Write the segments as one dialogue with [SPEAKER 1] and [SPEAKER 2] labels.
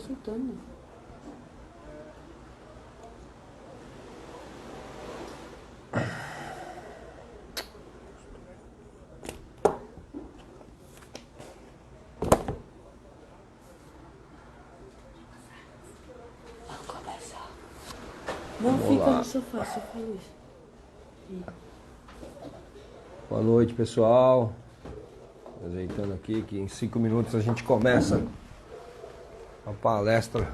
[SPEAKER 1] soltando. Vamos começar. Não,
[SPEAKER 2] Vamos
[SPEAKER 1] fica
[SPEAKER 2] lá.
[SPEAKER 1] no sofá, Luiz.
[SPEAKER 2] Boa noite, pessoal. Ajeitando aqui que em 5 minutos a gente começa a palestra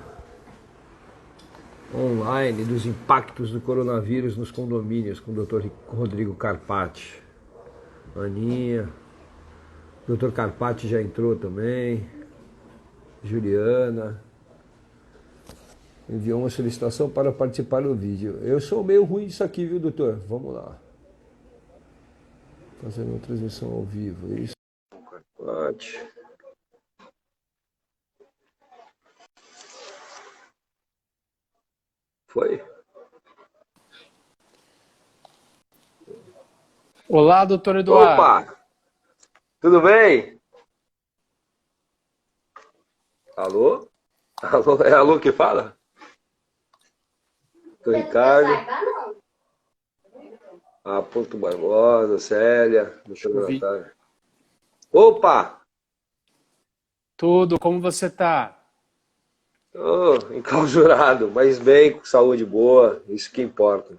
[SPEAKER 2] online dos impactos do coronavírus nos condomínios com o Dr. Rodrigo Carpati. Aninha, o Dr. Carpati já entrou também. Juliana enviou uma solicitação para participar do vídeo. Eu sou meio ruim disso aqui, viu, doutor? Vamos lá. Fazendo uma transmissão ao vivo, é isso? Carpati. Foi?
[SPEAKER 3] Olá, doutor Eduardo.
[SPEAKER 2] Opa! Tudo bem? Alô? Alô? É alô que fala? Doutor Ricardo. Ponto Barbosa, Célia, doutora Natália. Opa!
[SPEAKER 3] Tudo, como você está?
[SPEAKER 2] Tô enclausurado, mas bem, com saúde boa, isso que importa.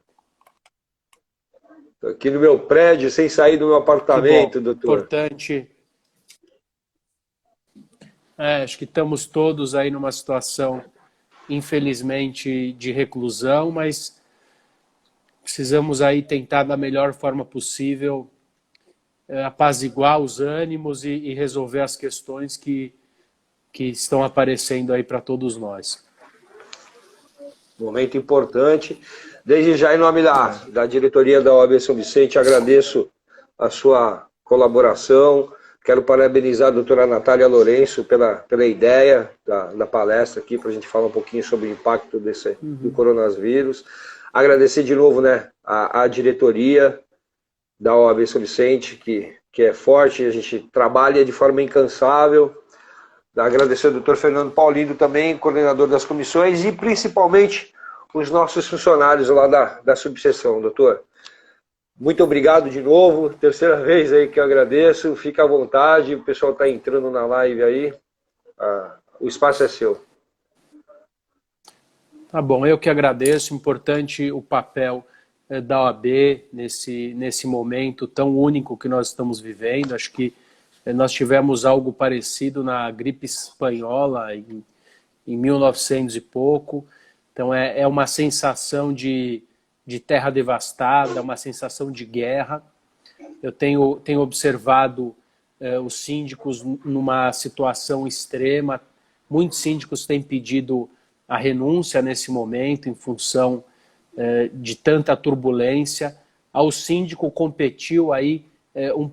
[SPEAKER 2] Tô aqui no meu prédio, sem sair do meu apartamento, doutor.
[SPEAKER 3] Importante. Acho que estamos todos aí numa situação, infelizmente, de reclusão, mas precisamos aí tentar da melhor forma possível apaziguar os ânimos e resolver as questões que estão aparecendo aí para todos nós.
[SPEAKER 2] Momento importante. Desde já, em nome da diretoria da OAB São Vicente, agradeço a sua colaboração. Quero parabenizar a doutora Natália Lourenço pela ideia da palestra aqui, para a gente falar um pouquinho sobre o impacto do coronavírus. Agradecer de novo, né, a diretoria da OAB São Vicente, que é forte, a gente trabalha de forma incansável. Agradecer ao doutor Fernando Paulino também, coordenador das comissões, e principalmente os nossos funcionários lá da subseção, doutor. Muito obrigado de novo, terceira vez aí que eu agradeço, fica à vontade, o pessoal está entrando na live aí, o espaço é seu.
[SPEAKER 3] Tá bom, eu que agradeço, importante o papel da OAB nesse momento tão único que nós estamos vivendo. Acho que nós tivemos algo parecido na gripe espanhola em 1900 e pouco, então é uma sensação de terra devastada, uma sensação de guerra. Eu tenho observado os síndicos numa situação extrema, muitos síndicos têm pedido a renúncia nesse momento em função de tanta turbulência. Ao síndico competiu aí um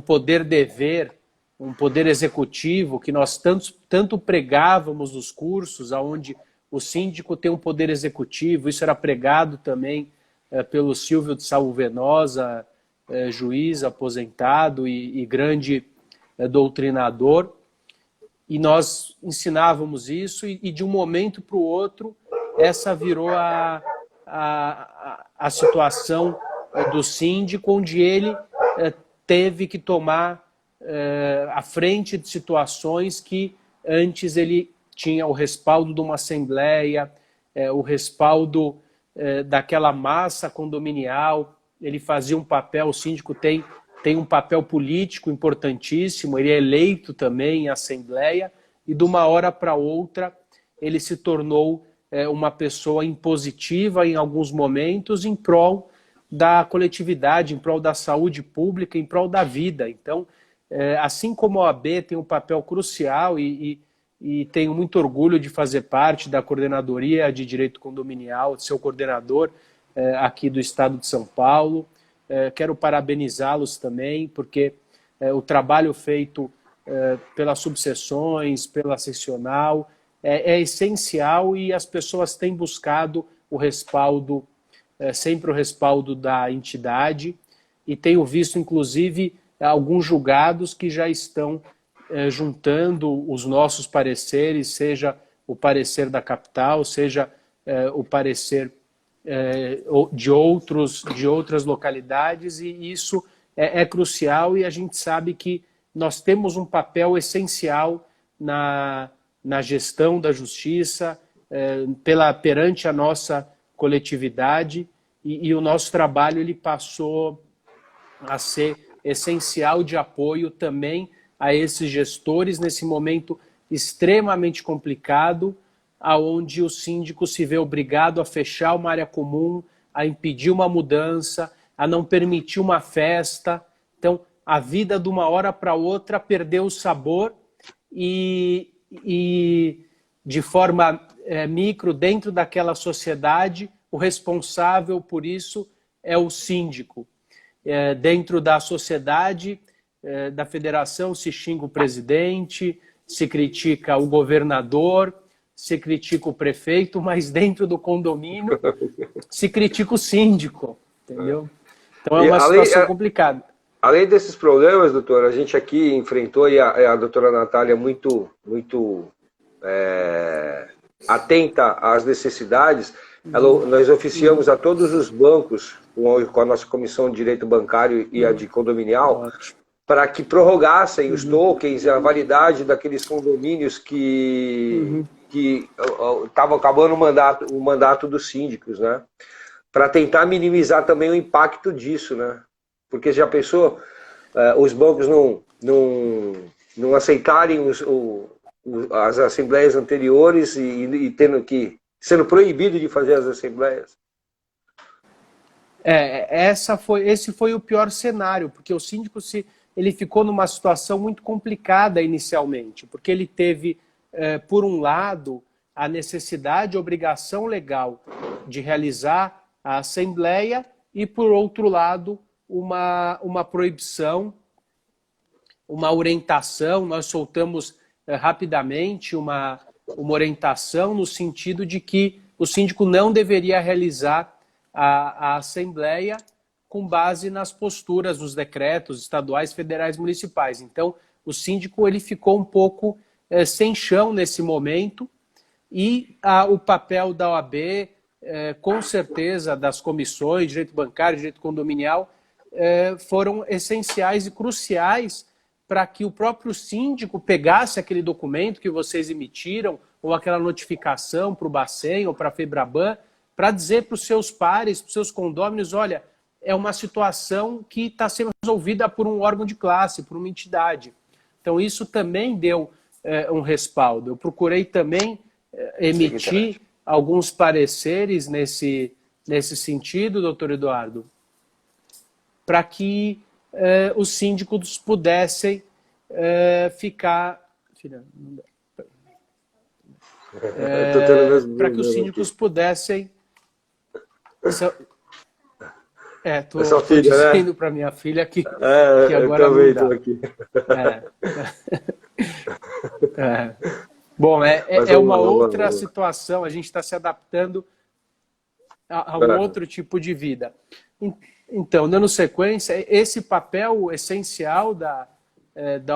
[SPEAKER 3] poder-dever, um poder executivo que nós tanto pregávamos nos cursos, onde o síndico tem um poder executivo. Isso era pregado também pelo Silvio de Salvenosa, juiz aposentado e grande doutrinador. E nós ensinávamos isso e de um momento para o outro, essa virou a situação do síndico, onde ele teve que tomar à frente de situações que antes ele tinha o respaldo de uma assembleia, o respaldo daquela massa condominial. Ele fazia um papel, o síndico tem um papel político importantíssimo, ele é eleito também em assembleia, e de uma hora para outra ele se tornou uma pessoa impositiva em alguns momentos em prol da coletividade, em prol da saúde pública, em prol da vida. Então, assim como a OAB tem um papel crucial e tenho muito orgulho de fazer parte da Coordenadoria de Direito Condominial, de ser o coordenador aqui do Estado de São Paulo. Quero parabenizá-los também, porque o trabalho feito pelas subseções, pela seccional, é essencial, e as pessoas têm buscado o respaldo, sempre o respaldo da entidade, e tenho visto, inclusive, alguns julgados que já estão juntando os nossos pareceres, seja o parecer da capital, seja o parecer de outras localidades, e isso é crucial, e a gente sabe que nós temos um papel essencial na gestão da justiça, perante a nossa coletividade, e o nosso trabalho ele passou a ser essencial de apoio também a esses gestores nesse momento extremamente complicado, aonde o síndico se vê obrigado a fechar uma área comum, a impedir uma mudança, a não permitir uma festa. Então, a vida de uma hora para outra perdeu o sabor, e de forma micro, dentro daquela sociedade, o responsável por isso é o síndico. Dentro da sociedade, da federação, se xinga o presidente, se critica o governador, se critica o prefeito, mas dentro do condomínio se critica o síndico, entendeu? Então é uma situação complicada.
[SPEAKER 2] Além desses problemas, doutor, a gente aqui enfrentou, e a doutora Natália muito atenta às necessidades, nós oficiamos a todos os bancos, com a nossa comissão de direito bancário e a de condominial, para que prorrogassem os tokens, a validade daqueles condomínios que estavam acabando o mandato dos síndicos, né? Para tentar minimizar também o impacto disso, né? Porque já pensou, os bancos não aceitarem as assembleias anteriores e sendo proibido de fazer as assembleias?
[SPEAKER 3] Esse foi o pior cenário, porque o síndico ele ficou numa situação muito complicada inicialmente, porque ele teve, por um lado, a necessidade e obrigação legal de realizar a assembleia, e, por outro lado, uma proibição, uma orientação. Nós soltamos rapidamente uma orientação no sentido de que o síndico não deveria realizar a assembleia com base nas posturas dos decretos estaduais, federais, municipais. Então, o síndico ele ficou um pouco sem chão nesse momento, e o papel da OAB, com certeza, das comissões, direito bancário, direito condominial, foram essenciais e cruciais para que o próprio síndico pegasse aquele documento que vocês emitiram, ou aquela notificação para o Bacen ou para a Febraban, para dizer para os seus pares, para os seus condôminos: olha, é uma situação que está sendo resolvida por um órgão de classe, por uma entidade. Então isso também deu um respaldo. Eu procurei também emitir alguns pareceres nesse sentido, doutor Eduardo, para que os síndicos pudessem ficar... para que os síndicos pudessem... Estou dizendo, né, para minha filha que agora não dá. Aqui. Bom, é uma outra situação, a gente está se adaptando a um outro tipo de vida. Então, dando sequência, esse papel essencial da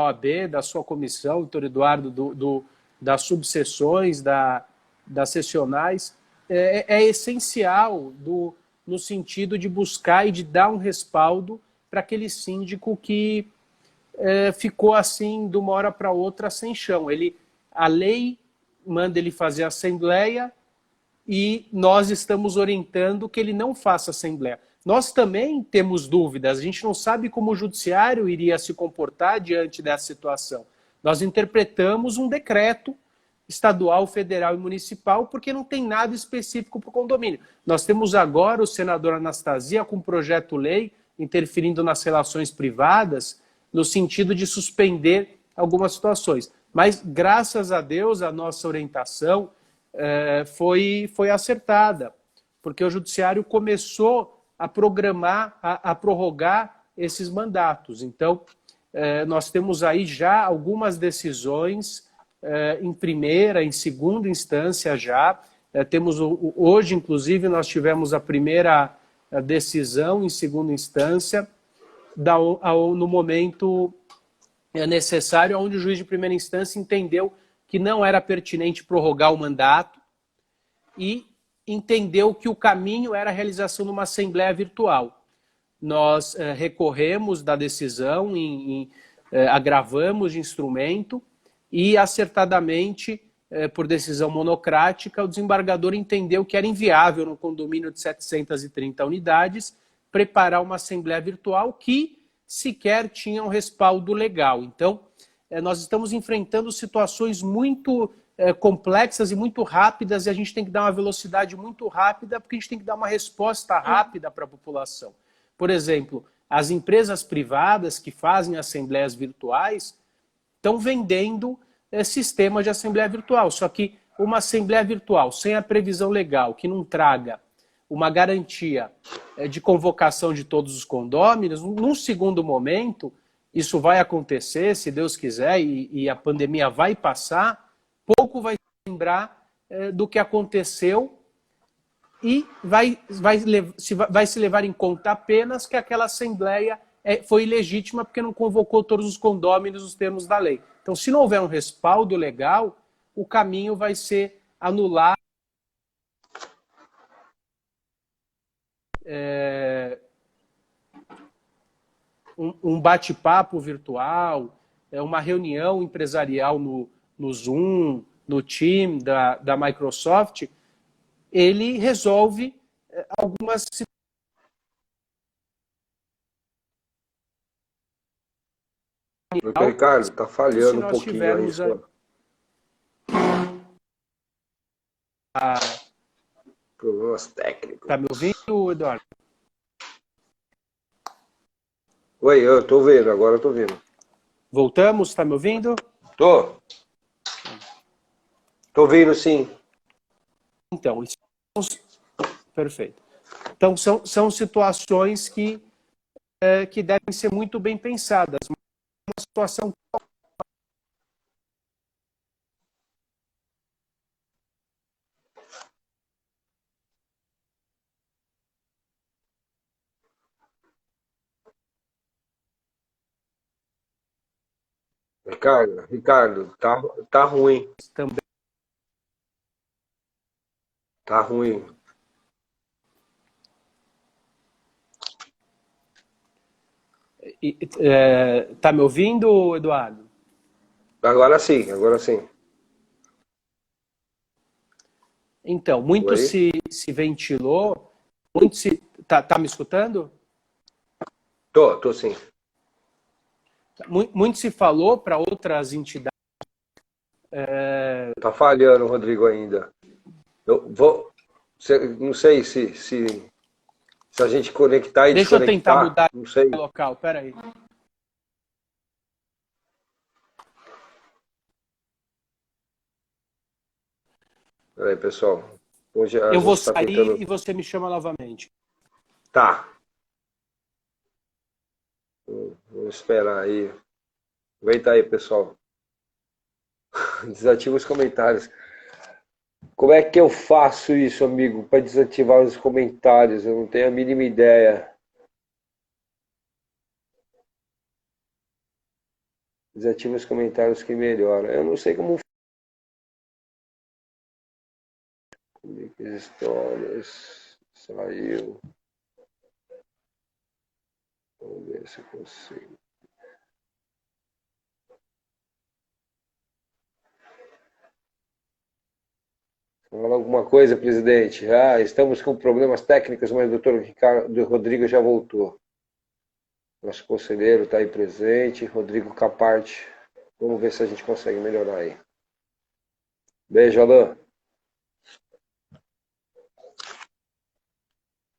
[SPEAKER 3] OAB, da sua comissão, doutor Eduardo, das subseções, das sessionais, é essencial no sentido de buscar e de dar um respaldo para aquele síndico que ficou assim, de uma hora para outra, sem chão. A lei manda ele fazer a assembleia, e nós estamos orientando que ele não faça assembleia. Nós também temos dúvidas, a gente não sabe como o judiciário iria se comportar diante dessa situação. Nós interpretamos um decreto estadual, federal e municipal, porque não tem nada específico para o condomínio. Nós temos agora o senador Anastasia com um projeto-lei interferindo nas relações privadas, no sentido de suspender algumas situações. Mas, graças a Deus, a nossa orientação foi acertada, porque o judiciário começou a programar, a prorrogar esses mandatos. Então, nós temos aí já algumas decisões em primeira, em segunda instância já. Hoje, inclusive, nós tivemos a primeira decisão em segunda instância, no momento necessário, onde o juiz de primeira instância entendeu que não era pertinente prorrogar o mandato e entendeu que o caminho era a realização de uma assembleia virtual. Nós recorremos da decisão, agravamos de instrumento e, acertadamente, por decisão monocrática, o desembargador entendeu que era inviável, no condomínio de 730 unidades, preparar uma assembleia virtual que sequer tinha um respaldo legal. Então, nós estamos enfrentando situações muito complexas e muito rápidas, e a gente tem que dar uma velocidade muito rápida, porque a gente tem que dar uma resposta rápida para a população. Por exemplo, as empresas privadas que fazem assembleias virtuais estão vendendo sistemas de assembleia virtual, só que uma assembleia virtual sem a previsão legal, que não traga uma garantia de convocação de todos os condôminos, num segundo momento, isso vai acontecer, se Deus quiser, e a pandemia vai passar, pouco vai se lembrar do que aconteceu e vai se levar em conta apenas que aquela assembleia foi ilegítima porque não convocou todos os condôminos nos termos da lei. Então, se não houver um respaldo legal, o caminho vai ser anular um bate-papo virtual, uma reunião empresarial no Zoom, no Team da Microsoft, ele resolve algumas situações.
[SPEAKER 2] Ricardo, está falhando um pouquinho aí. Problemas técnicos.
[SPEAKER 3] Está me ouvindo, Eduardo?
[SPEAKER 2] Oi, eu estou vendo, agora eu estou vendo.
[SPEAKER 3] Voltamos, está me ouvindo?
[SPEAKER 2] Estou ouvindo, sim.
[SPEAKER 3] Então, perfeito. Então, são situações que devem ser muito bem pensadas. Uma situação...
[SPEAKER 2] Ricardo, tá ruim.
[SPEAKER 3] Também.
[SPEAKER 2] Tá ruim.
[SPEAKER 3] Tá me ouvindo, Eduardo?
[SPEAKER 2] Agora sim, agora sim.
[SPEAKER 3] Então, muito se ventilou, muito se... Tá me escutando?
[SPEAKER 2] Tô sim.
[SPEAKER 3] Muito se falou para outras entidades.
[SPEAKER 2] Tá falhando, Rodrigo, ainda. Eu vou... Não sei se a gente conectar e
[SPEAKER 3] Deixa
[SPEAKER 2] desconectar.
[SPEAKER 3] Eu tentar mudar
[SPEAKER 2] não sei.
[SPEAKER 3] o local, peraí.
[SPEAKER 2] Peraí, pessoal. Hoje
[SPEAKER 3] Eu vou sair
[SPEAKER 2] tentando...
[SPEAKER 3] e você me chama novamente.
[SPEAKER 2] Tá. Vamos esperar aí. Aguenta aí, pessoal. Desativa os comentários. Como é que eu faço isso, amigo, para desativar os comentários? Eu não tenho a mínima ideia. Desativa os comentários que melhora. Eu não sei como... Histórias... Saiu... Vamos ver se eu consigo. Fala alguma coisa, presidente. Estamos com problemas técnicos, mas o doutor Rodrigo já voltou. Nosso conselheiro está aí presente, Rodrigo Caparte. Vamos ver se a gente consegue melhorar aí. Beijo, Alain.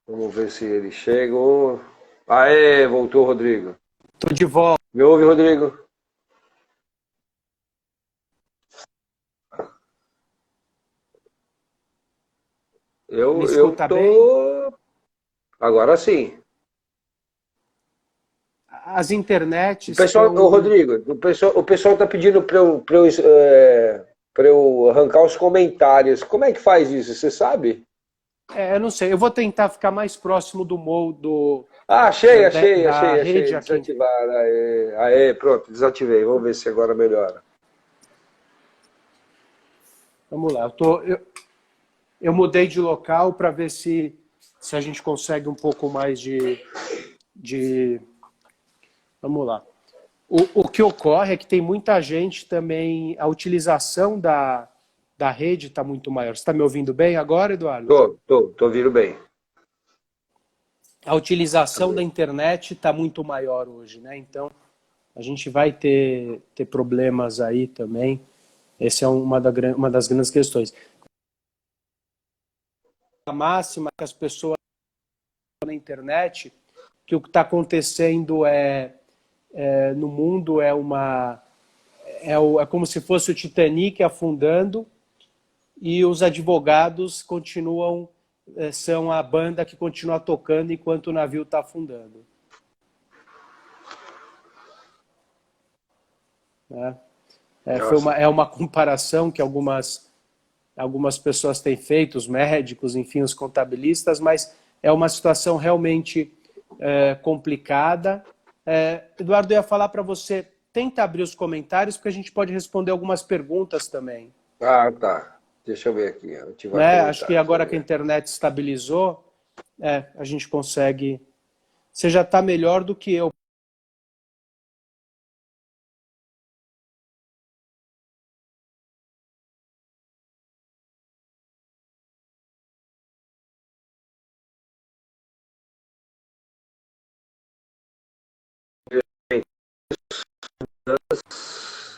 [SPEAKER 2] Vamos ver se ele chega. Aê, voltou, Rodrigo.
[SPEAKER 3] Tô de volta.
[SPEAKER 2] Me ouve, Rodrigo?
[SPEAKER 3] Me escuta bem?
[SPEAKER 2] Agora sim.
[SPEAKER 3] As internets...
[SPEAKER 2] Rodrigo, o pessoal está pedindo para eu arrancar os comentários. Como é que faz isso? Você sabe?
[SPEAKER 3] Eu não sei, eu vou tentar ficar mais próximo do
[SPEAKER 2] Achei
[SPEAKER 3] da rede aqui.
[SPEAKER 2] desativar. Aê, pronto, desativei. Vamos ver se agora melhora.
[SPEAKER 3] Vamos lá, eu mudei de local para ver se a gente consegue um pouco mais de... Vamos lá. O que ocorre é que tem muita gente também, a utilização da rede está muito maior. Você está me ouvindo bem agora, Eduardo?
[SPEAKER 2] Tô ouvindo bem.
[SPEAKER 3] A utilização da internet está muito maior hoje, né? Então, a gente vai ter problemas aí também. Essa é uma das grandes questões. A máxima que as pessoas na internet, que o que está acontecendo no mundo é como se fosse o Titanic afundando e os advogados continuam, são a banda que continua tocando enquanto o navio está afundando. É uma comparação que algumas pessoas têm feito, os médicos, enfim, os contabilistas, mas é uma situação realmente complicada. Eduardo, eu ia falar para você, tenta abrir os comentários, porque a gente pode responder algumas perguntas também.
[SPEAKER 2] Ah, tá. Deixa eu ver aqui.
[SPEAKER 3] Acho que agora que a internet estabilizou, a gente consegue... Você já está melhor do que eu.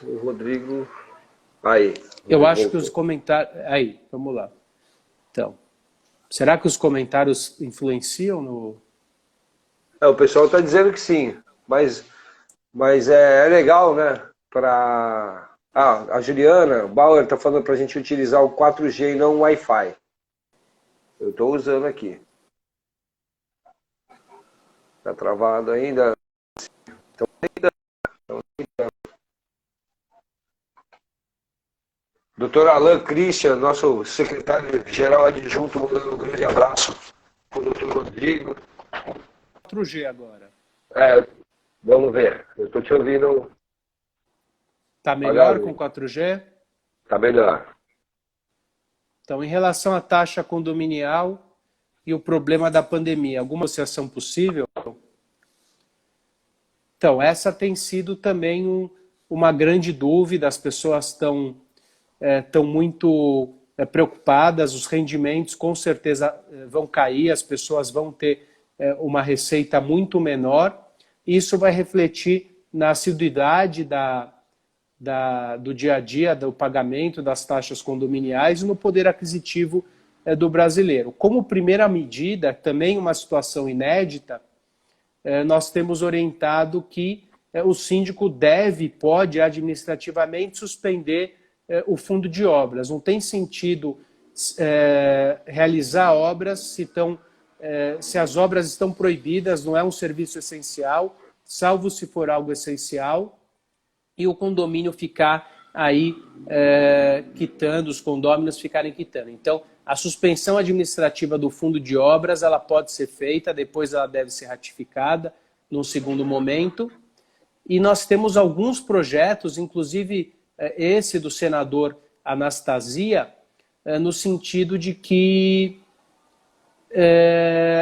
[SPEAKER 2] O Rodrigo... Aí.
[SPEAKER 3] Eu acho que os comentários... Aí, vamos lá. Então, será que os comentários influenciam no...
[SPEAKER 2] O pessoal está dizendo que sim, mas é legal, né? A Juliana Bauer está falando para a gente utilizar o 4G e não o Wi-Fi. Eu estou usando aqui. Está travado ainda. Então, Dr. Alan Christian, nosso secretário-geral adjunto, mandando um grande abraço para o Dr. Rodrigo.
[SPEAKER 3] 4G agora.
[SPEAKER 2] Vamos ver. Eu estou te ouvindo.
[SPEAKER 3] Está melhor com 4G?
[SPEAKER 2] Está melhor.
[SPEAKER 3] Então, em relação à taxa condominial e o problema da pandemia, alguma associação possível? Então, essa tem sido também uma grande dúvida, as pessoas estão muito preocupadas, os rendimentos com certeza vão cair, as pessoas vão ter uma receita muito menor, e isso vai refletir na assiduidade do dia a dia, do pagamento das taxas condominiais e no poder aquisitivo do brasileiro. Como primeira medida, também uma situação inédita, nós temos orientado que o síndico pode administrativamente suspender o fundo de obras. Não tem sentido realizar obras se as obras estão proibidas, não é um serviço essencial, salvo se for algo essencial, e o condomínio ficar aí quitando, os condôminos ficarem quitando. Então, a suspensão administrativa do fundo de obras, ela pode ser feita, depois ela deve ser ratificada num segundo momento. E nós temos alguns projetos, inclusive esse do senador Anastasia, no sentido de que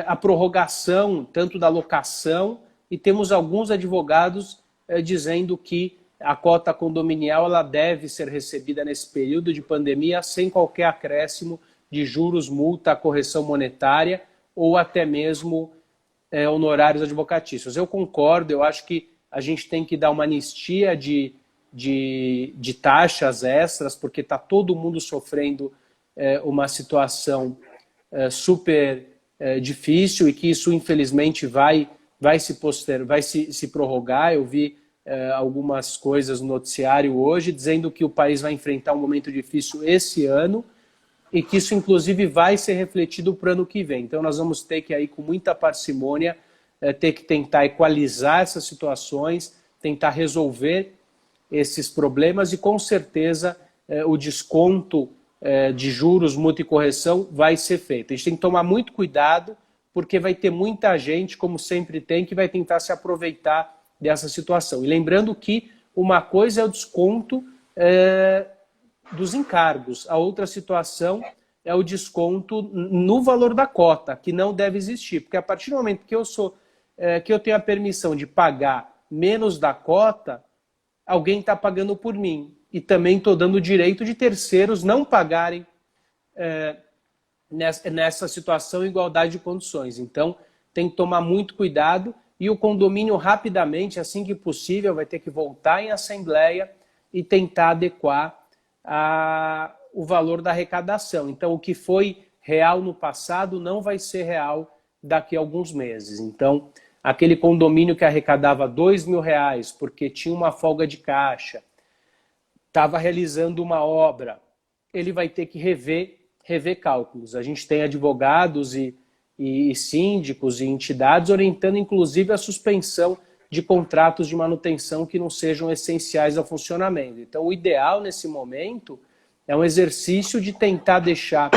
[SPEAKER 3] a prorrogação, tanto da locação, e temos alguns advogados dizendo que a cota condominial ela deve ser recebida nesse período de pandemia sem qualquer acréscimo de juros, multa, correção monetária ou até mesmo honorários advocatícios. Eu concordo, eu acho que a gente tem que dar uma anistia de taxas extras, porque está todo mundo sofrendo uma situação super difícil e que isso, infelizmente, vai se prorrogar. Eu vi algumas coisas no noticiário hoje dizendo que o país vai enfrentar um momento difícil esse ano e que isso, inclusive, vai ser refletido para o ano que vem. Então, nós vamos ter que, aí, com muita parcimônia, ter que tentar equalizar essas situações, tentar resolver esses problemas e, com certeza, o desconto de juros, multa e correção vai ser feita. A gente tem que tomar muito cuidado, porque vai ter muita gente, como sempre tem, que vai tentar se aproveitar dessa situação. E lembrando que uma coisa é o desconto dos encargos, a outra situação é o desconto no valor da cota, que não deve existir, porque a partir do momento que eu tenho a permissão de pagar menos da cota, alguém está pagando por mim. E também estou dando o direito de terceiros não pagarem nessa situação em igualdade de condições. Então, tem que tomar muito cuidado e o condomínio rapidamente, assim que possível, vai ter que voltar em assembleia e tentar adequar o valor da arrecadação. Então, o que foi real no passado não vai ser real daqui a alguns meses. Então, aquele condomínio que arrecadava R$2.000 porque tinha uma folga de caixa, estava realizando uma obra, ele vai ter que rever cálculos. A gente tem advogados e síndicos e entidades orientando, inclusive, a suspensão de contratos de manutenção que não sejam essenciais ao funcionamento. Então, o ideal nesse momento é um exercício de tentar deixar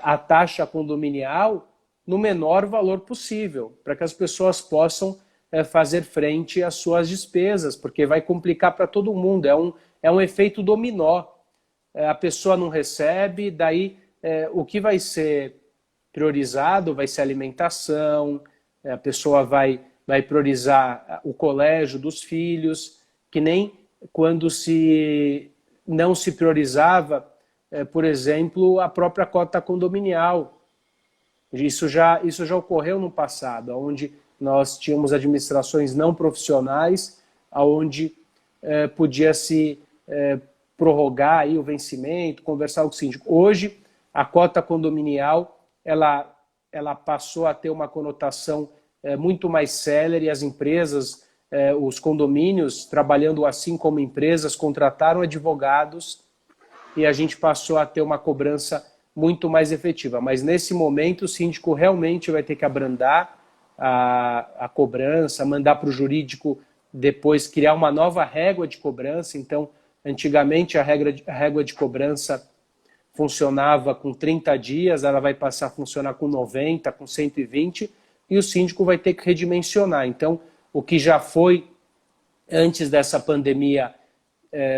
[SPEAKER 3] a taxa condominial no menor valor possível, para que as pessoas possam fazer frente às suas despesas, porque vai complicar para todo mundo. É um efeito dominó. A pessoa não recebe, daí o que vai ser priorizado vai ser a alimentação, a pessoa vai priorizar o colégio dos filhos, que nem quando não se priorizava, por exemplo, a própria cota condominial. Isso já ocorreu no passado, onde nós tínhamos administrações não profissionais, onde podia-se prorrogar aí o vencimento, conversar com o síndico. Hoje, a cota condominial ela passou a ter uma conotação muito mais célere, e as empresas, os condomínios, trabalhando assim como empresas, contrataram advogados e a gente passou a ter uma cobrança muito mais efetiva. Mas nesse momento o síndico realmente vai ter que abrandar a cobrança, mandar para o jurídico depois criar uma nova régua de cobrança. Então, antigamente a régua de cobrança funcionava com 30 dias, ela vai passar a funcionar com 90, com 120, e o síndico vai ter que redimensionar. Então, o que já foi, antes dessa pandemia,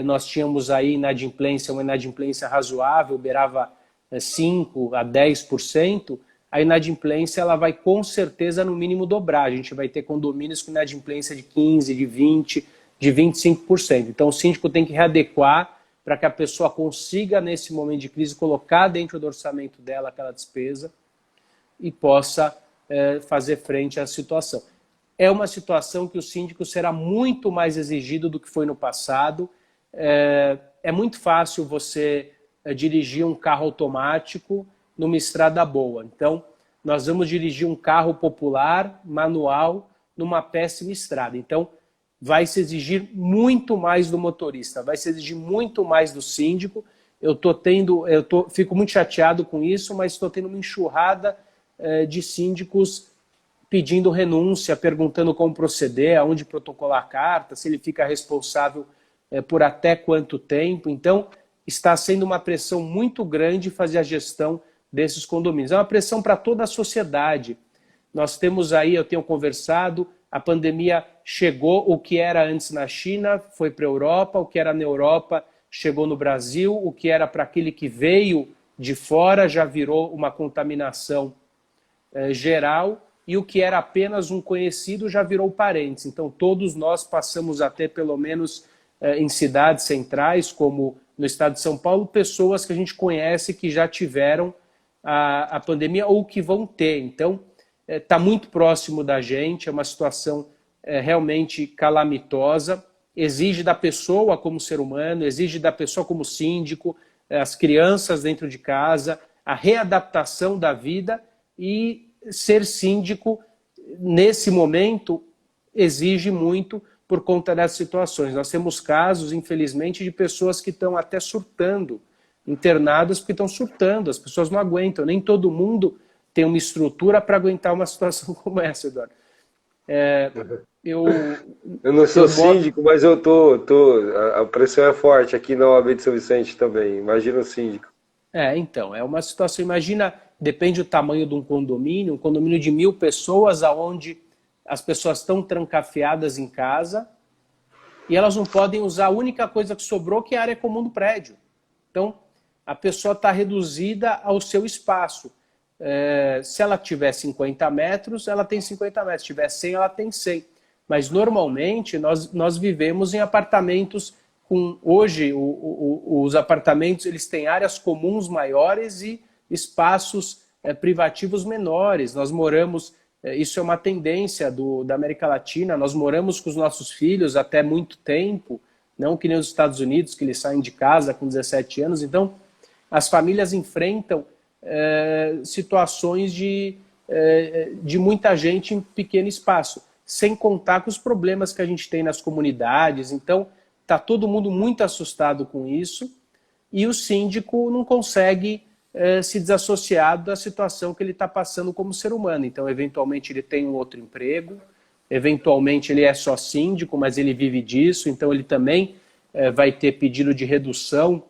[SPEAKER 3] nós tínhamos aí inadimplência, uma inadimplência razoável, beirava 5% a 10%, a inadimplência ela vai com certeza no mínimo dobrar. A gente vai ter condomínios com inadimplência de 15%, de 20%, de 25%. Então, o síndico tem que readequar para que a pessoa consiga, nesse momento de crise, colocar dentro do orçamento dela aquela despesa e possa fazer frente à situação. É uma situação que o síndico será muito mais exigido do que foi no passado. É muito fácil você dirigir um carro automático numa estrada boa. Então, nós vamos dirigir um carro popular, manual, numa péssima estrada. Então, vai se exigir muito mais do motorista, vai se exigir muito mais do síndico. Fico muito chateado com isso, mas estou tendo uma enxurrada de síndicos pedindo renúncia, perguntando como proceder, aonde protocolar a carta, se ele fica responsável por até quanto tempo. Então, está sendo uma pressão muito grande fazer a gestão desses condomínios. É uma pressão para toda a sociedade. Nós temos aí, eu tenho conversado, a pandemia chegou, o que era antes na China foi para a Europa, o que era na Europa chegou no Brasil, o que era para aquele que veio de fora já virou uma contaminação geral, e o que era apenas um conhecido já virou parentes. Então todos nós passamos a ter, pelo menos em cidades centrais, como no estado de São Paulo, pessoas que a gente conhece que já tiveram a pandemia ou que vão ter. Então, está muito próximo da gente, é uma situação realmente calamitosa, exige da pessoa como ser humano, exige da pessoa como síndico, as crianças dentro de casa, a readaptação da vida, e ser síndico, nesse momento, exige muito por conta dessas situações. Nós temos casos, infelizmente, de pessoas que estão até surtando, internadas porque estão surtando, as pessoas não aguentam, nem todo mundo tem uma estrutura para aguentar uma situação como essa, Eduardo. Eu
[SPEAKER 2] não sou síndico, mas a pressão é forte aqui na OAB de São Vicente também, imagina o síndico.
[SPEAKER 3] Então, é uma situação, imagina, depende do tamanho de um condomínio de 1.000 pessoas, aonde as pessoas estão trancafiadas em casa e elas não podem usar a única coisa que sobrou, que é a área comum do prédio. Então, a pessoa está reduzida ao seu espaço. Se ela tiver 50 metros, ela tem 50 metros. Se tiver 100, ela tem 100. Mas, normalmente, nós vivemos em apartamentos com... Hoje, os apartamentos eles têm áreas comuns maiores e espaços privativos menores. Nós moramos... Isso é uma tendência da América Latina. Nós moramos com os nossos filhos até muito tempo, não que nem os Estados Unidos, que eles saem de casa com 17 anos. Então, as famílias enfrentam situações de muita gente em pequeno espaço, sem contar com os problemas que a gente tem nas comunidades. Então, está todo mundo muito assustado com isso e o síndico não consegue se desassociar da situação que ele está passando como ser humano. Então, eventualmente, ele tem um outro emprego, eventualmente ele é só síndico, mas ele vive disso, então ele também vai ter pedido de redução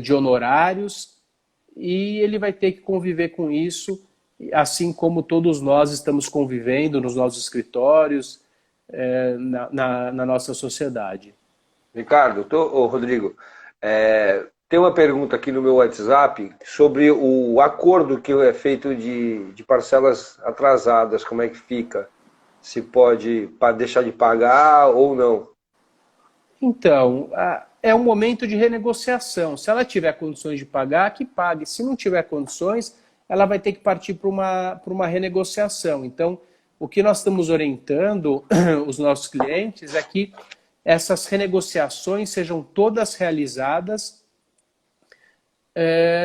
[SPEAKER 3] de honorários e ele vai ter que conviver com isso, assim como todos nós estamos convivendo nos nossos escritórios, na nossa sociedade.
[SPEAKER 2] Ricardo, Rodrigo, tem uma pergunta aqui no meu WhatsApp sobre o acordo que é feito de parcelas atrasadas, como é que fica? Se pode deixar de pagar ou não?
[SPEAKER 3] Então, é um momento de renegociação. Se ela tiver condições de pagar, que pague. Se não tiver condições, ela vai ter que partir para uma renegociação. Então, o que nós estamos orientando os nossos clientes é que essas renegociações sejam todas realizadas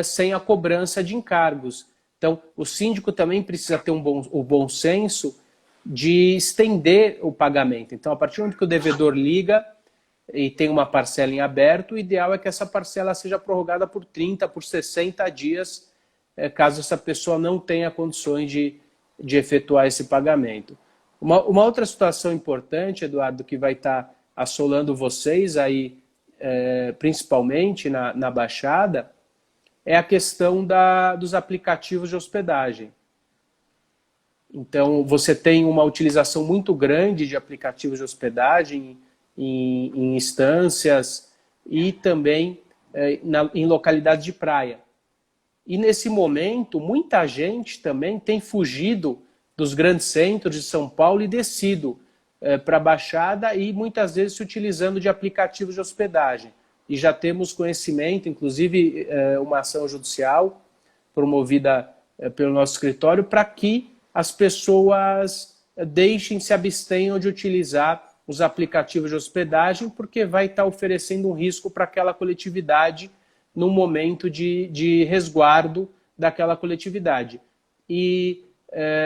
[SPEAKER 3] sem a cobrança de encargos. Então, o síndico também precisa ter o bom senso de estender o pagamento. Então, a partir do momento que o devedor liga e tem uma parcela em aberto, o ideal é que essa parcela seja prorrogada por 30, por 60 dias, caso essa pessoa não tenha condições de efetuar esse pagamento. Uma outra situação importante, Eduardo, que vai estar assolando vocês aí, principalmente na Baixada, é a questão dos aplicativos de hospedagem. Então, você tem uma utilização muito grande de aplicativos de hospedagem em instâncias e também em localidades de praia. E nesse momento, muita gente também tem fugido dos grandes centros de São Paulo e descido para a Baixada e muitas vezes se utilizando de aplicativos de hospedagem. E já temos conhecimento, inclusive uma ação judicial promovida pelo nosso escritório, para que as pessoas se abstenham de utilizar os aplicativos de hospedagem, porque vai estar oferecendo um risco para aquela coletividade num momento de resguardo daquela coletividade. E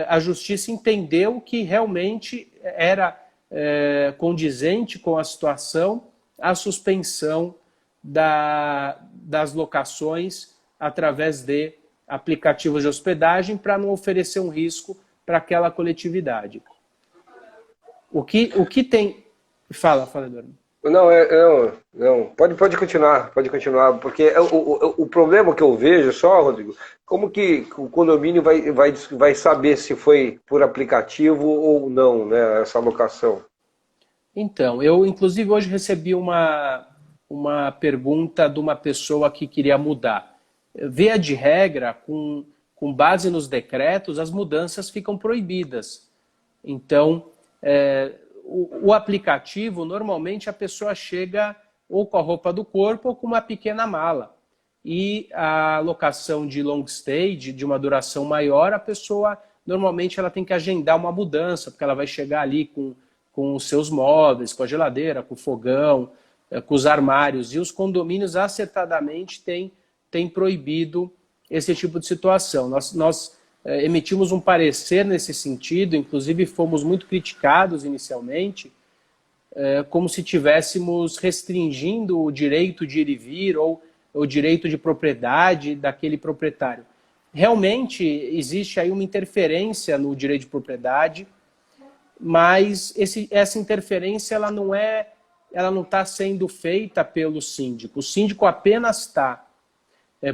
[SPEAKER 3] a Justiça entendeu que realmente era condizente com a situação a suspensão das locações através de aplicativos de hospedagem para não oferecer um risco para aquela coletividade. O que tem... Fala, Eduardo.
[SPEAKER 2] Não. Pode continuar, porque o problema que eu vejo só, Rodrigo, como que o condomínio vai saber se foi por aplicativo ou não, né, essa locação?
[SPEAKER 3] Então, eu inclusive hoje recebi uma pergunta de uma pessoa que queria mudar. Via de regra, com base nos decretos, as mudanças ficam proibidas. Então, o aplicativo, normalmente a pessoa chega ou com a roupa do corpo ou com uma pequena mala. E a locação de long stay, de uma duração maior, a pessoa, normalmente, ela tem que agendar uma mudança, porque ela vai chegar ali com os seus móveis, com a geladeira, com o fogão, com os armários. E os condomínios, acertadamente, têm proibido esse tipo de situação. Nós emitimos um parecer nesse sentido, inclusive fomos muito criticados inicialmente, como se estivéssemos restringindo o direito de ir e vir ou o direito de propriedade daquele proprietário. Realmente existe aí uma interferência no direito de propriedade, mas essa interferência ela não está sendo feita pelo síndico. O síndico apenas está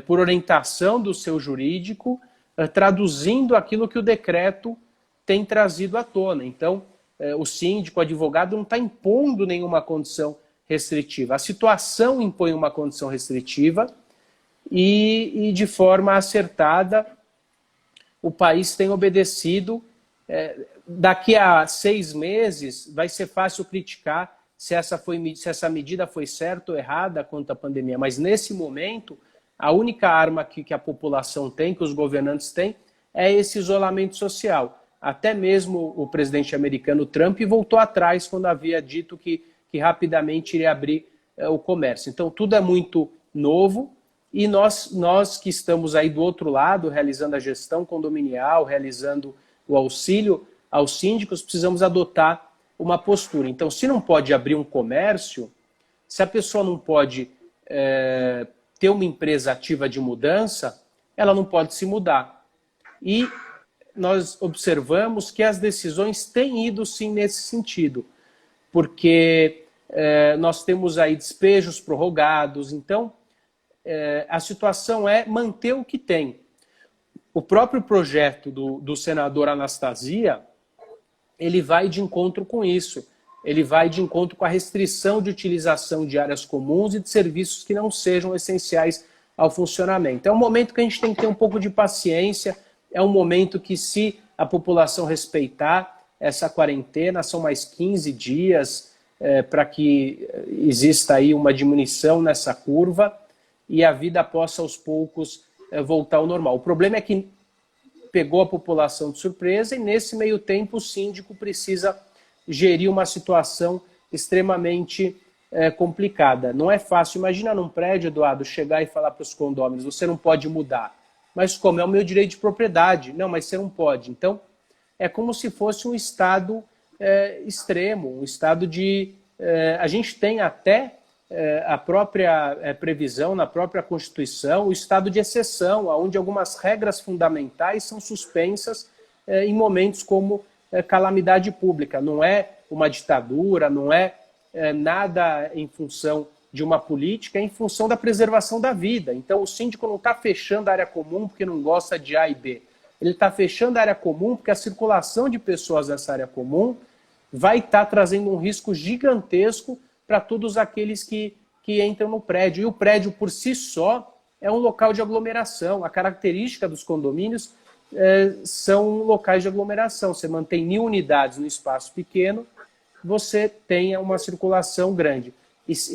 [SPEAKER 3] por orientação do seu jurídico, traduzindo aquilo que o decreto tem trazido à tona. Então, o síndico, o advogado, não está impondo nenhuma condição restritiva. A situação impõe uma condição restritiva e de forma acertada, o país tem obedecido. Daqui a 6 meses, vai ser fácil criticar se essa medida foi certa ou errada quanto à pandemia. Mas, nesse momento, a única arma que a população tem, que os governantes têm, é esse isolamento social. Até mesmo o presidente americano Trump voltou atrás quando havia dito que rapidamente iria abrir o comércio. Então, tudo é muito novo e nós que estamos aí do outro lado, realizando a gestão condominial, realizando o auxílio aos síndicos, precisamos adotar uma postura. Então, se não pode abrir um comércio, se a pessoa não pode ter uma empresa ativa de mudança, ela não pode se mudar. E nós observamos que as decisões têm ido sim nesse sentido, porque nós temos aí despejos prorrogados, então a situação é manter o que tem. O próprio projeto do senador Anastasia, ele vai de encontro com isso, ele vai de encontro com a restrição de utilização de áreas comuns e de serviços que não sejam essenciais ao funcionamento. É um momento que a gente tem que ter um pouco de paciência, é um momento que, se a população respeitar essa quarentena, são mais 15 dias para que exista aí uma diminuição nessa curva e a vida possa, aos poucos, voltar ao normal. O problema é que pegou a população de surpresa e, nesse meio tempo, o síndico precisa gerir uma situação extremamente complicada. Não é fácil. Imagina num prédio, Eduardo, chegar e falar para os condôminos: você não pode mudar. Mas como? É o meu direito de propriedade. Não, mas você não pode. Então, é como se fosse um estado extremo, um estado de... a gente tem até a própria previsão na própria Constituição, o estado de exceção, onde algumas regras fundamentais são suspensas em momentos como calamidade pública. Não é uma ditadura, não é nada em função de uma política, é em função da preservação da vida. Então, o síndico não está fechando a área comum porque não gosta de A e B. Ele está fechando a área comum porque a circulação de pessoas nessa área comum vai estar trazendo um risco gigantesco para todos aqueles que entram no prédio. E o prédio, por si só, é um local de aglomeração. A característica dos condomínios são locais de aglomeração. Você mantém 1000 unidades no espaço pequeno, você tem uma circulação grande.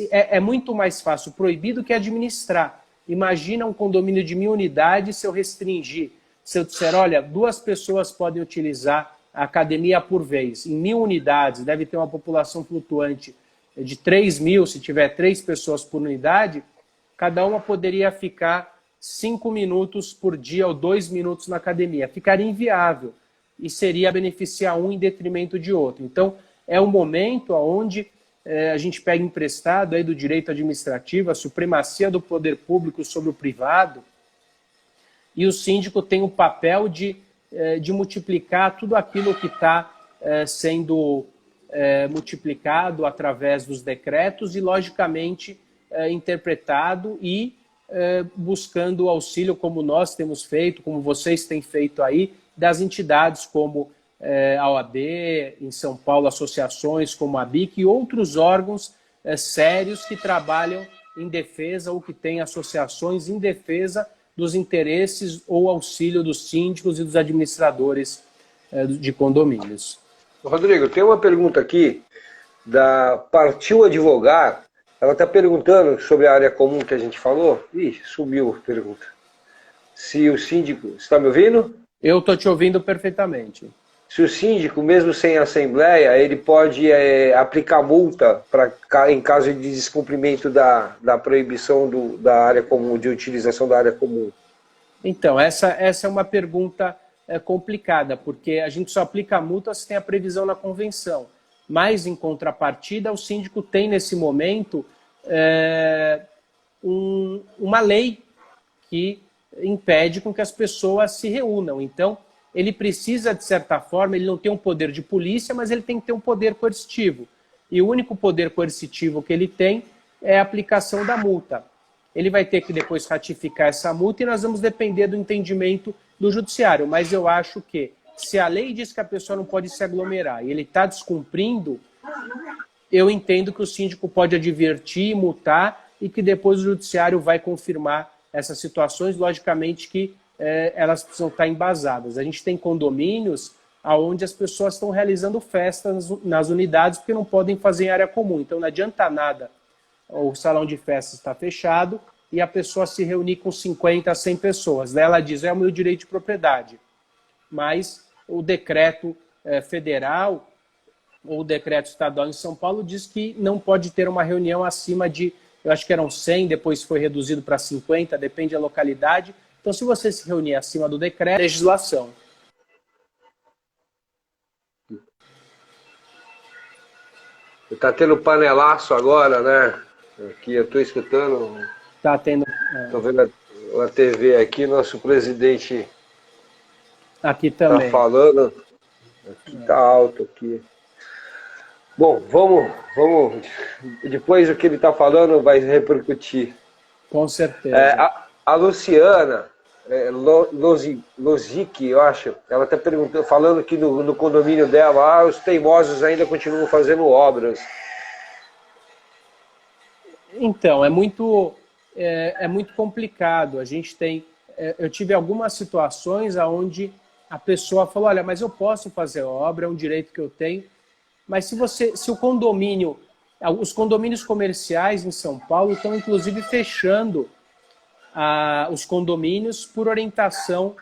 [SPEAKER 3] É muito mais fácil proibir do que administrar. Imagina um condomínio de 1000 unidades, se eu restringir, se eu disser, olha, 2 pessoas podem utilizar a academia por vez. Em 1000 unidades, deve ter uma população flutuante de 3.000, se tiver 3 pessoas por unidade, cada uma poderia ficar 5 minutos por dia ou 2 minutos na academia. Ficaria inviável e seria beneficiar um em detrimento de outro. Então, é um momento onde a gente pega emprestado aí do direito administrativo, a supremacia do poder público sobre o privado, e o síndico tem o papel de multiplicar tudo aquilo que está sendo multiplicado através dos decretos e, logicamente, interpretado e buscando o auxílio, como nós temos feito, como vocês têm feito aí, das entidades como a OAB, em São Paulo, associações como a BIC e outros órgãos sérios que trabalham em defesa ou que têm associações em defesa dos interesses ou auxílio dos síndicos e dos administradores de condomínios.
[SPEAKER 2] Rodrigo, tem uma pergunta aqui da Partiu Advogar. Ela está perguntando sobre a área comum que a gente falou. Ih, subiu a pergunta. Se o síndico... Você está me ouvindo?
[SPEAKER 3] Eu estou te ouvindo perfeitamente.
[SPEAKER 2] Se o síndico, mesmo sem assembleia, ele pode aplicar multa em caso de descumprimento da proibição da área comum, de utilização da área comum.
[SPEAKER 3] Então, essa é uma pergunta complicada, porque a gente só aplica a multa se tem a previsão na convenção. Mas, em contrapartida, o síndico tem, nesse momento, uma lei que impede com que as pessoas se reúnam. Então, ele precisa, de certa forma, ele não tem um poder de polícia, mas ele tem que ter um poder coercitivo. E o único poder coercitivo que ele tem é a aplicação da multa. ele vai ter que depois ratificar essa multa e nós vamos depender do entendimento do judiciário. Mas eu acho que, se a lei diz que a pessoa não pode se aglomerar e ele está descumprindo, eu entendo que o síndico pode advertir, multar e que depois o judiciário vai confirmar essas situações, logicamente que elas precisam estar embasadas. A gente tem condomínios onde as pessoas estão realizando festas nas unidades porque não podem fazer em área comum. Então não adianta nada o salão de festas está fechado e a pessoa se reunir com 50 a 100 pessoas. Daí ela diz, é o meu direito de propriedade. Mas o decreto federal ou o decreto estadual em São Paulo diz que não pode ter uma reunião acima de, eu acho que eram 100, depois foi reduzido para 50, depende da localidade. Então, se você se reunir acima do decreto, é legislação.
[SPEAKER 2] Está tendo panelaço agora, né? Aqui eu estou escutando.
[SPEAKER 3] Está tendo.
[SPEAKER 2] Estou vendo a TV aqui, nosso presidente
[SPEAKER 3] aqui também.
[SPEAKER 2] Está falando. Aqui está alto aqui. Bom, vamos. Depois o que ele está falando vai repercutir.
[SPEAKER 3] Com certeza.
[SPEAKER 2] A Luciana Lozic, eu acho, ela está falando que no condomínio dela, os teimosos ainda continuam fazendo obras.
[SPEAKER 3] Então, é muito complicado. A gente tem... eu tive algumas situações onde a pessoa falou, olha, mas eu posso fazer obra, é um direito que eu tenho, mas se o condomínio... Os condomínios comerciais em São Paulo estão, inclusive, fechando os condomínios por orientação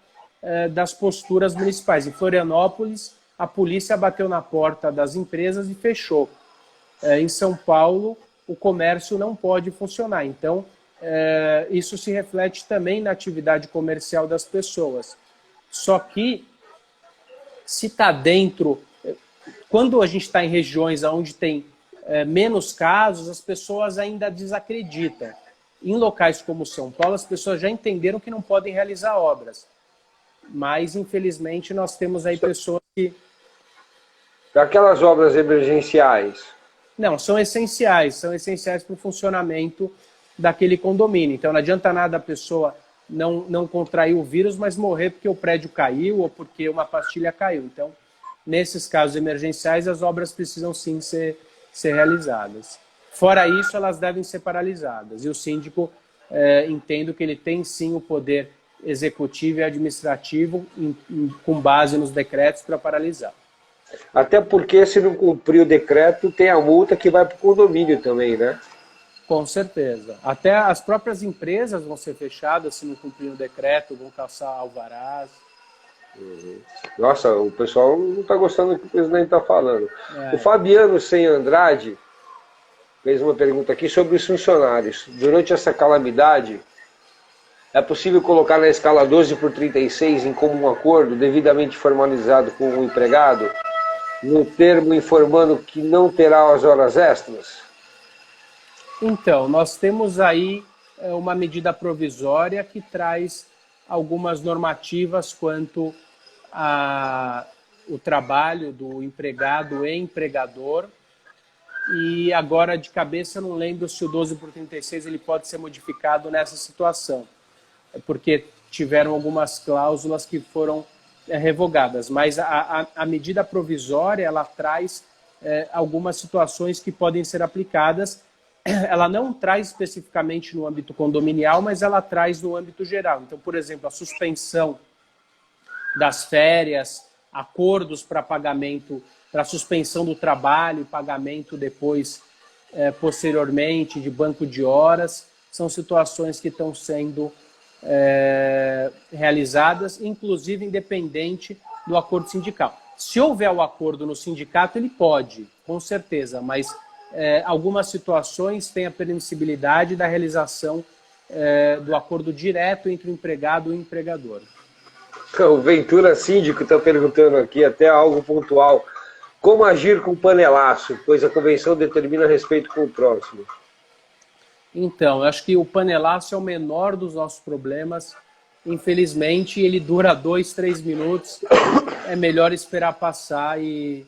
[SPEAKER 3] das posturas municipais. Em Florianópolis, a polícia bateu na porta das empresas e fechou. Em São Paulo, o comércio não pode funcionar. Então, isso se reflete também na atividade comercial das pessoas. Só que, se está dentro... Quando a gente está em regiões onde tem menos casos, as pessoas ainda desacreditam. Em locais como São Paulo, as pessoas já entenderam que não podem realizar obras. Mas, infelizmente, nós temos aí pessoas que...
[SPEAKER 2] Aquelas obras emergenciais?
[SPEAKER 3] Não, são essenciais para o funcionamento daquele condomínio. Então, não adianta nada a pessoa não contrair o vírus, mas morrer porque o prédio caiu ou porque uma pastilha caiu. Então, nesses casos emergenciais, as obras precisam sim ser realizadas. Fora isso, elas devem ser paralisadas. E o síndico, entendo que ele tem sim o poder executivo e administrativo com base nos decretos para paralisar.
[SPEAKER 2] Até porque, se não cumprir o decreto, tem a multa que vai para o condomínio também, né?
[SPEAKER 3] Com certeza. Até as próprias empresas vão ser fechadas se não cumprir o decreto, vão caçar alvarás.
[SPEAKER 2] Nossa, o pessoal não está gostando do que o presidente está falando. O Fabiano Sem Andrade fez uma pergunta aqui sobre os funcionários. Durante essa calamidade, é possível colocar na escala 12/36 em comum acordo, devidamente formalizado com o empregado, no termo informando que não terá as horas extras?
[SPEAKER 3] Então, nós temos aí uma medida provisória que traz algumas normativas quanto ao trabalho do empregado e empregador. E agora, de cabeça, eu não lembro se o 12/36 ele pode ser modificado nessa situação, porque tiveram algumas cláusulas que foram revogadas. Mas a medida provisória, ela traz algumas situações que podem ser aplicadas. Ela não traz especificamente no âmbito condominial, mas ela traz no âmbito geral. Então, por exemplo, a suspensão das férias, acordos para pagamento, para suspensão do trabalho e pagamento depois, posteriormente, de banco de horas, são situações que estão sendo realizadas, inclusive independente do acordo sindical. Se houver o acordo no sindicato, ele pode, com certeza, mas algumas situações têm a permissibilidade da realização do acordo direto entre o empregado e o empregador.
[SPEAKER 2] O Ventura Síndico está perguntando aqui até algo pontual. Como agir com panelaço, pois a convenção determina respeito com o próximo?
[SPEAKER 3] Então, eu acho que o panelaço é o menor dos nossos problemas. Infelizmente, ele dura 2, 3 minutos. É melhor esperar passar e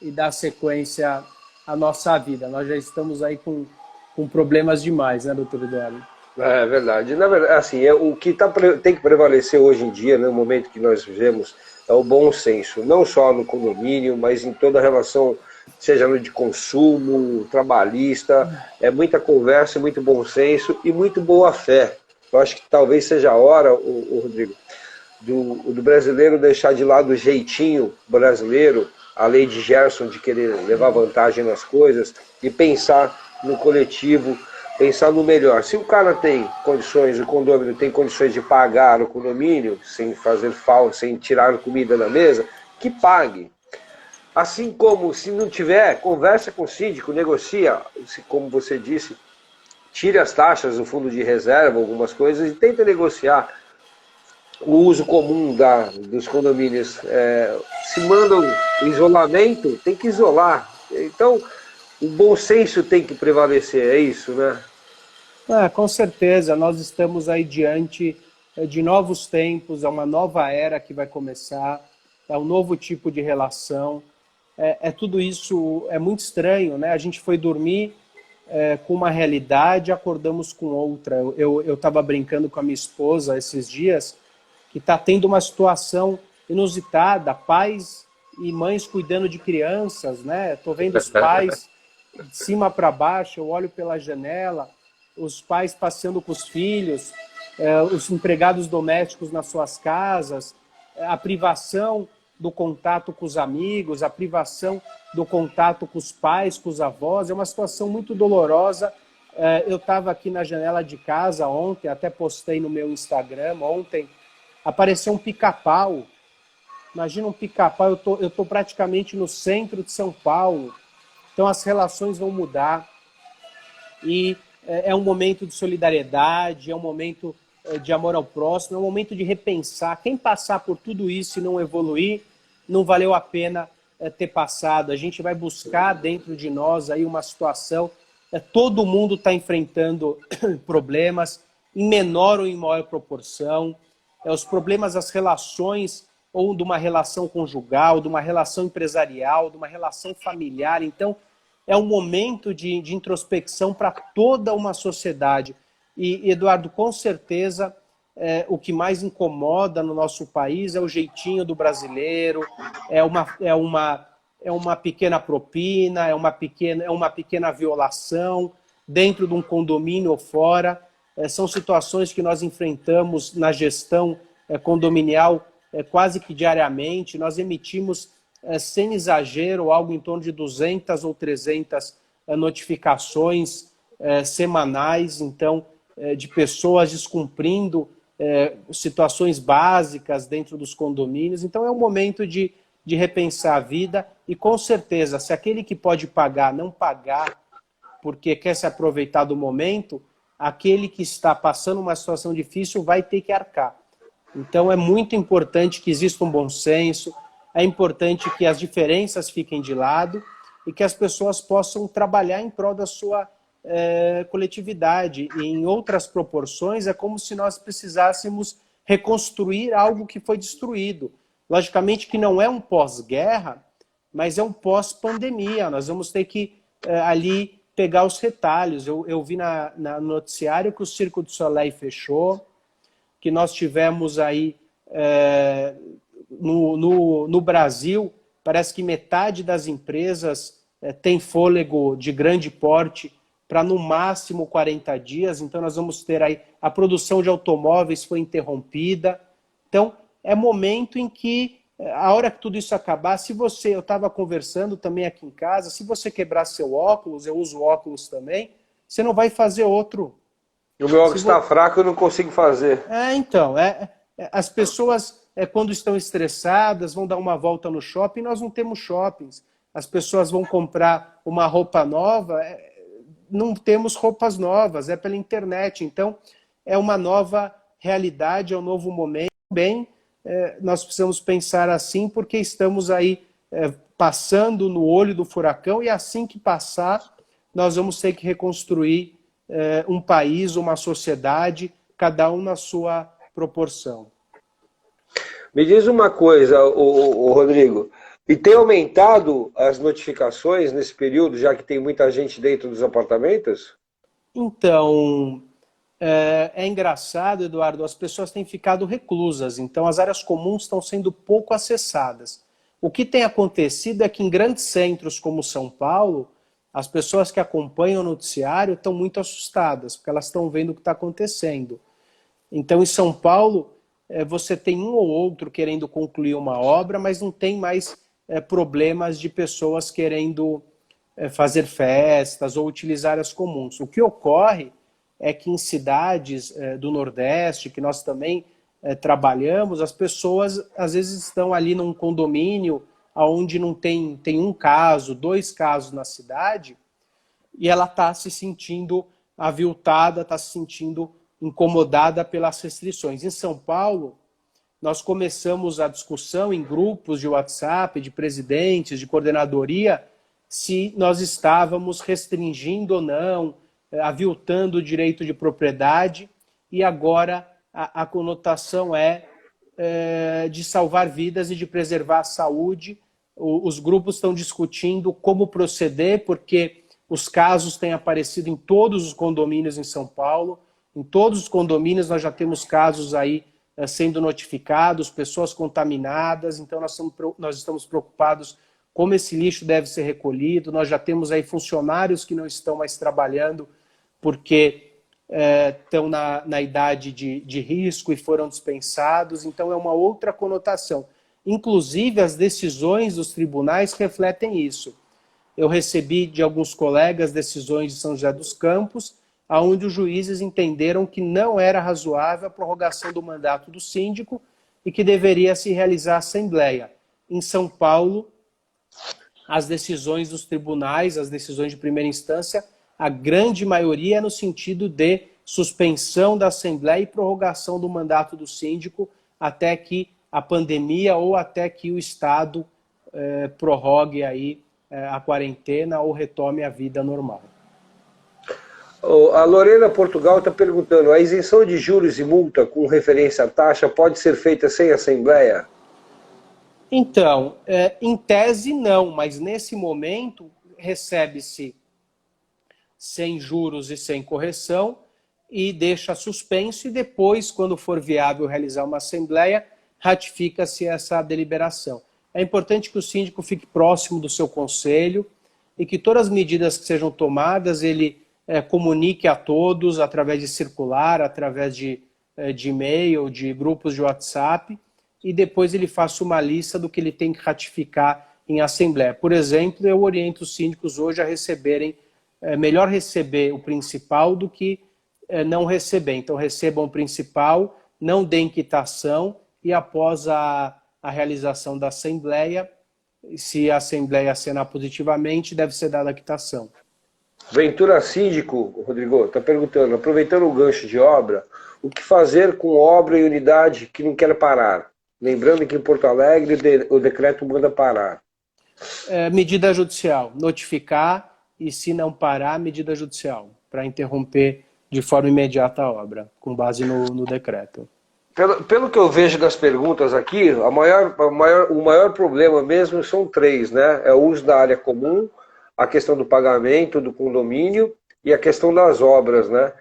[SPEAKER 3] dar sequência à nossa vida. Nós já estamos aí com problemas demais, né, doutor Eduardo?
[SPEAKER 2] É verdade. Na verdade, assim, o que tem que prevalecer hoje em dia, no momento que nós vivemos, é o bom senso, não só no condomínio, mas em toda a relação, seja no de consumo, trabalhista, é muita conversa, muito bom senso e muito boa fé. Eu acho que talvez seja a hora, Rodrigo, do brasileiro deixar de lado o jeitinho brasileiro, a lei de Gerson de querer levar vantagem nas coisas e pensar no coletivo, pensar no melhor. Se o cara tem condições, o condomínio tem condições de pagar o condomínio, sem fazer falta, sem tirar comida da mesa, que pague. Assim como, se não tiver, conversa com o síndico, negocia, como você disse, tire as taxas do fundo de reserva, algumas coisas, e tenta negociar o uso comum dos condomínios. Se mandam isolamento, tem que isolar. Então, o bom senso tem que prevalecer, é isso, né?
[SPEAKER 3] Com certeza, nós estamos aí diante de novos tempos, é uma nova era que vai começar, é um novo tipo de relação. Tudo isso é muito estranho, né? A gente foi dormir com uma realidade, acordamos com outra. Eu estava brincando com a minha esposa esses dias, que está tendo uma situação inusitada, pais e mães cuidando de crianças, né? Estou vendo os pais de cima para baixo, eu olho pela janela, os pais passeando com os filhos, os empregados domésticos nas suas casas, a privação do contato com os amigos, a privação do contato com os pais, com os avós, é uma situação muito dolorosa. Eu estava aqui na janela de casa ontem, até postei no meu Instagram ontem, apareceu um pica-pau. Imagina um pica-pau, eu tô praticamente no centro de São Paulo, então as relações vão mudar e é um momento de solidariedade, é um momento de amor ao próximo, é um momento de repensar. Quem passar por tudo isso e não evoluir, não valeu a pena ter passado. A gente vai buscar dentro de nós aí uma situação, todo mundo está enfrentando problemas, em menor ou em maior proporção, os problemas das relações, ou de uma relação conjugal, de uma relação empresarial, de uma relação familiar. Então, é um momento de introspecção para toda uma sociedade. E, Eduardo, com certeza, o que mais incomoda no nosso país é o jeitinho do brasileiro, é uma pequena propina, é uma pequena violação dentro de um condomínio ou fora. São situações que nós enfrentamos na gestão condominial quase que diariamente. Nós emitimos, sem exagero, algo em torno de 200 ou 300 notificações semanais, então, de pessoas descumprindo situações básicas dentro dos condomínios. Então, é um momento de repensar a vida e, com certeza, se aquele que pode pagar não pagar porque quer se aproveitar do momento, aquele que está passando uma situação difícil vai ter que arcar. Então, é muito importante que exista um bom senso, é importante que as diferenças fiquem de lado e que as pessoas possam trabalhar em prol da sua coletividade. E em outras proporções, é como se nós precisássemos reconstruir algo que foi destruído. Logicamente que não é um pós-guerra, mas é um pós-pandemia. Nós vamos ter que ali pegar os retalhos. Eu vi no noticiário que o Circo du Soleil fechou, que nós tivemos aí no Brasil, parece que metade das empresas tem fôlego de grande porte para no máximo 40 dias, então nós vamos ter aí, a produção de automóveis foi interrompida. Então, é momento em que, a hora que tudo isso acabar, eu estava conversando também aqui em casa, se você quebrar seu óculos, eu uso óculos também, você não vai fazer outro.
[SPEAKER 2] O meu óculos está fraco, eu não consigo fazer.
[SPEAKER 3] Então, as pessoas, quando estão estressadas, vão dar uma volta no shopping, nós não temos shoppings. As pessoas vão comprar uma roupa nova, não temos roupas novas, é pela internet. Então, é uma nova realidade, é um novo momento. Bem, nós precisamos pensar assim, porque estamos aí passando no olho do furacão, e assim que passar, nós vamos ter que reconstruir um país, uma sociedade, cada um na sua proporção.
[SPEAKER 2] Me diz uma coisa, Rodrigo, e tem aumentado as notificações nesse período, já que tem muita gente dentro dos apartamentos?
[SPEAKER 3] Então, É engraçado, Eduardo, as pessoas têm ficado reclusas, então as áreas comuns estão sendo pouco acessadas. O que tem acontecido é que em grandes centros como São Paulo, as pessoas que acompanham o noticiário estão muito assustadas, porque elas estão vendo o que está acontecendo. Então, em São Paulo, você tem um ou outro querendo concluir uma obra, mas não tem mais problemas de pessoas querendo fazer festas ou utilizar as comuns. O que ocorre é que em cidades do Nordeste, que nós também trabalhamos, as pessoas às vezes estão ali num condomínio onde não tem um caso, 2 casos na cidade, e ela está se sentindo aviltada, está se sentindo incomodada pelas restrições. Em São Paulo, nós começamos a discussão em grupos de WhatsApp, de presidentes, de coordenadoria, se nós estávamos restringindo ou não, aviltando o direito de propriedade, e agora a conotação é de salvar vidas e de preservar a saúde. Os grupos estão discutindo como proceder, porque os casos têm aparecido em todos os condomínios em São Paulo. Em todos os condomínios nós já temos casos aí sendo notificados, pessoas contaminadas, então nós estamos preocupados como esse lixo deve ser recolhido. Nós já temos aí funcionários que não estão mais trabalhando porque estão na idade de risco e foram dispensados, então é uma outra conotação. Inclusive, as decisões dos tribunais refletem isso. Eu recebi de alguns colegas decisões de São José dos Campos, onde os juízes entenderam que não era razoável a prorrogação do mandato do síndico e que deveria se realizar a assembleia. Em São Paulo, as decisões dos tribunais, as decisões de primeira instância, a grande maioria é no sentido de suspensão da assembleia e prorrogação do mandato do síndico até que a pandemia ou até que o Estado prorrogue aí a quarentena ou retome a vida normal.
[SPEAKER 2] A Lorena Portugal está perguntando, a isenção de juros e multa com referência à taxa pode ser feita sem assembleia?
[SPEAKER 3] Então, em tese não, mas nesse momento recebe-se sem juros e sem correção e deixa suspenso, e depois, quando for viável realizar uma assembleia, ratifica-se essa deliberação. É importante que o síndico fique próximo do seu conselho e que todas as medidas que sejam tomadas ele comunique a todos através de circular, através de e-mail, de grupos de WhatsApp, e depois ele faça uma lista do que ele tem que ratificar em assembleia. Por exemplo, eu oriento os síndicos hoje a receberem, melhor receber o principal do que não receber. Então recebam o principal, não deem quitação, e após a realização da assembleia, se a assembleia acenar positivamente, deve ser dada a quitação.
[SPEAKER 2] Ventura Síndico, Rodrigo, está perguntando, aproveitando o gancho de obra, o que fazer com obra e unidade que não quer parar? Lembrando que em Porto Alegre o decreto manda parar.
[SPEAKER 3] Medida judicial, notificar, e se não parar, medida judicial, para interromper de forma imediata a obra, com base no decreto.
[SPEAKER 2] Pelo que eu vejo das perguntas aqui, o maior problema mesmo são 3, né? É o uso da área comum, a questão do pagamento do condomínio e a questão das obras, né?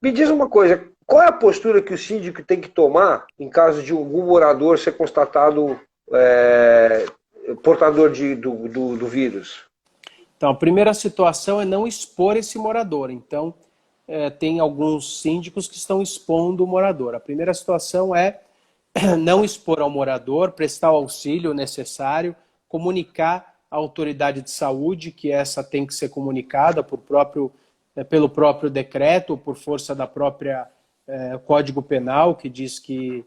[SPEAKER 2] Me diz uma coisa, qual é a postura que o síndico tem que tomar em caso de algum morador ser constatado portador do vírus?
[SPEAKER 3] Então, a primeira situação é não expor esse morador. Então, tem alguns síndicos que estão expondo o morador. A primeira situação é não expor ao morador, prestar o auxílio necessário, comunicar à autoridade de saúde, que essa tem que ser comunicada pelo próprio decreto, ou por força da própria Código Penal, que diz que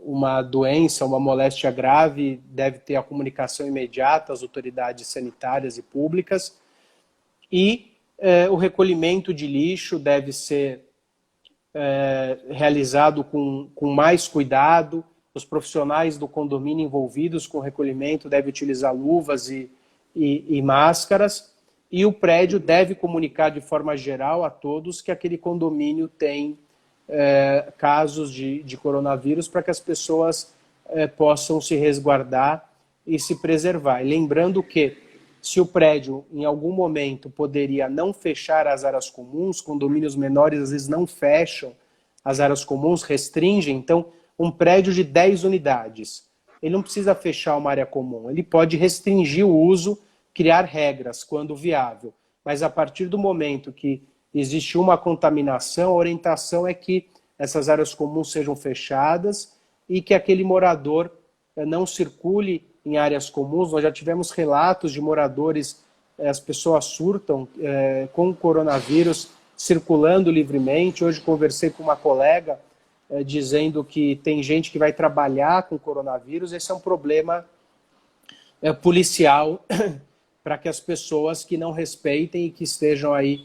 [SPEAKER 3] uma doença, uma moléstia grave deve ter a comunicação imediata às autoridades sanitárias e públicas, e o recolhimento de lixo deve ser realizado com mais cuidado. Os profissionais do condomínio envolvidos com o recolhimento devem utilizar luvas e máscaras, e o prédio deve comunicar de forma geral a todos que aquele condomínio tem casos de coronavírus, para que as pessoas possam se resguardar e se preservar. E lembrando que se o prédio, em algum momento, poderia não fechar as áreas comuns, condomínios menores às vezes não fecham as áreas comuns, restringem, então, um prédio de 10 unidades, ele não precisa fechar uma área comum, ele pode restringir o uso, criar regras, quando viável. Mas a partir do momento que existe uma contaminação, a orientação é que essas áreas comuns sejam fechadas e que aquele morador não circule em áreas comuns. Nós já tivemos relatos de moradores, as pessoas surtam com o coronavírus, circulando livremente. Hoje conversei com uma colega dizendo que tem gente que vai trabalhar com coronavírus. Esse é um problema policial para que as pessoas que não respeitem e que estejam aí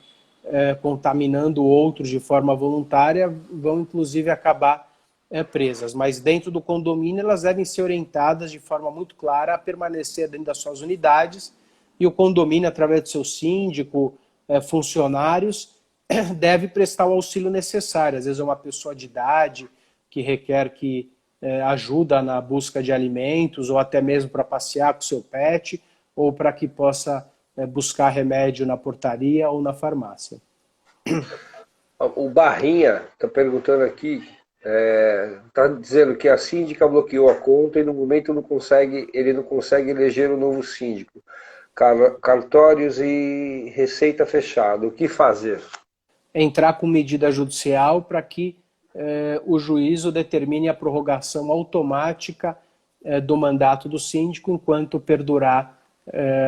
[SPEAKER 3] contaminando outros de forma voluntária vão inclusive acabar presas. Mas dentro do condomínio elas devem ser orientadas de forma muito clara a permanecer dentro das suas unidades, e o condomínio, através do seu síndico, funcionários, deve prestar o auxílio necessário. Às vezes é uma pessoa de idade que requer que ajuda na busca de alimentos, ou até mesmo para passear com o seu pet, ou para que possa buscar remédio na portaria ou na farmácia.
[SPEAKER 2] O Barrinha está perguntando aqui, está dizendo que a síndica bloqueou a conta e no momento ele não consegue eleger o novo síndico. Cartórios e receita fechada. O que fazer?
[SPEAKER 3] Entrar com medida judicial para que o juízo determine a prorrogação automática do mandato do síndico enquanto perdurar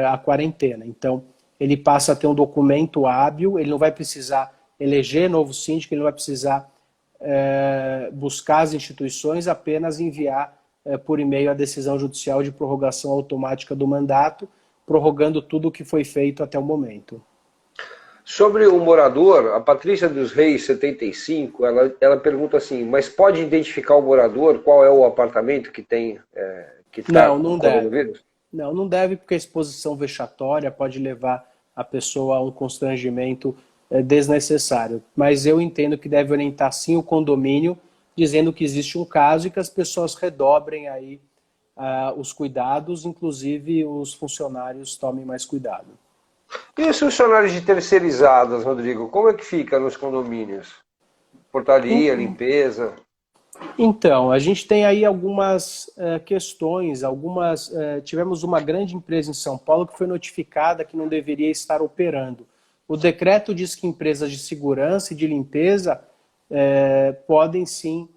[SPEAKER 3] a quarentena. Então, ele passa a ter um documento hábil, ele não vai precisar eleger novo síndico, ele não vai precisar buscar as instituições, apenas enviar por e-mail a decisão judicial de prorrogação automática do mandato, prorrogando tudo o que foi feito até o momento.
[SPEAKER 2] Sobre o morador, a Patrícia dos Reis, 75, ela pergunta assim, mas pode identificar o morador, qual é o apartamento que tem que está com coronavírus?
[SPEAKER 3] Não deve, porque a exposição vexatória pode levar a pessoa a um constrangimento desnecessário. Mas eu entendo que deve orientar sim o condomínio, dizendo que existe um caso e que as pessoas redobrem aí os cuidados, inclusive os funcionários tomem mais cuidado.
[SPEAKER 2] E os funcionários de terceirizadas, Rodrigo, como é que fica nos condomínios? Portaria, limpeza?
[SPEAKER 3] Então, a gente tem aí algumas questões, tivemos uma grande empresa em São Paulo que foi notificada que não deveria estar operando. O decreto diz que empresas de segurança e de limpeza podem sim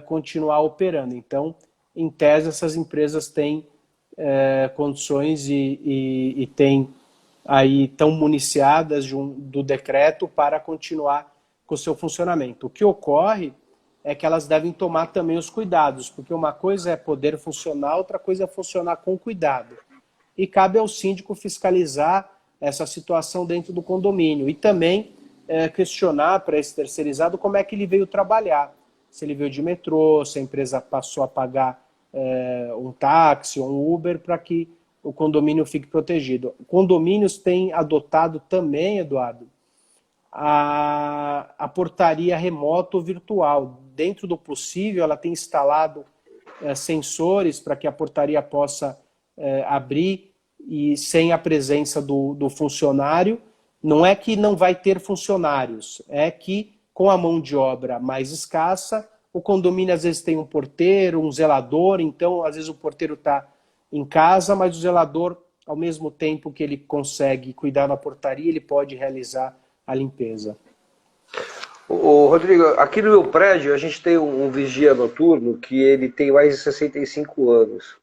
[SPEAKER 3] continuar operando. Então, em tese, essas empresas têm condições e têm aí estão municiadas do decreto para continuar com o seu funcionamento. O que ocorre é que elas devem tomar também os cuidados, porque uma coisa é poder funcionar, outra coisa é funcionar com cuidado. E cabe ao síndico fiscalizar essa situação dentro do condomínio e também questionar para esse terceirizado como é que ele veio trabalhar. Se ele veio de metrô, se a empresa passou a pagar um táxi ou um Uber para que o condomínio fique protegido. Condomínios têm adotado também, Eduardo, a portaria remota ou virtual. Dentro do possível, ela tem instalado sensores para que a portaria possa abrir e sem a presença do funcionário. Não é que não vai ter funcionários, é que com a mão de obra mais escassa, o condomínio às vezes tem um porteiro, um zelador, então às vezes o porteiro está em casa, mas o zelador, ao mesmo tempo que ele consegue cuidar da portaria, ele pode realizar a limpeza.
[SPEAKER 2] Rodrigo, aqui no meu prédio a gente tem um vigia noturno que ele tem mais de 65 anos.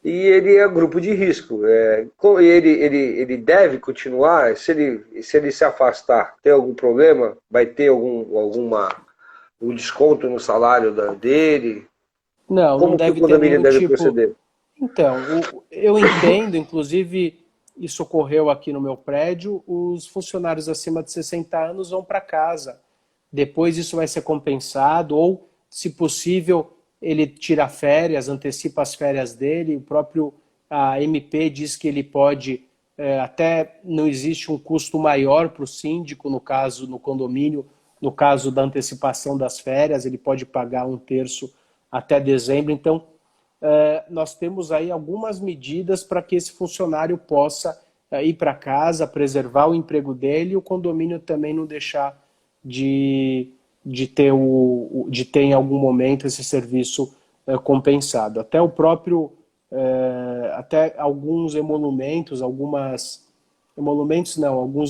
[SPEAKER 2] E ele é grupo de risco. Ele deve continuar, se ele se afastar, tem algum problema? Vai ter um desconto no salário dele?
[SPEAKER 3] Não,
[SPEAKER 2] como
[SPEAKER 3] não
[SPEAKER 2] que
[SPEAKER 3] deve
[SPEAKER 2] o condomínio
[SPEAKER 3] ter
[SPEAKER 2] deve proceder?
[SPEAKER 3] Então, eu entendo, inclusive isso ocorreu aqui no meu prédio, os funcionários acima de 60 anos vão para casa. Depois isso vai ser compensado, ou, se possível, ele tira férias, antecipa as férias dele. O próprio MP diz que ele pode, até não existe um custo maior para o síndico, no caso, no condomínio, no caso da antecipação das férias, ele pode pagar 1/3 até dezembro. Então, nós temos aí algumas medidas para que esse funcionário possa ir para casa, preservar o emprego dele, e o condomínio também não deixar de ter, de ter em algum momento esse serviço compensado. Até o próprio, até alguns emolumentos, alguns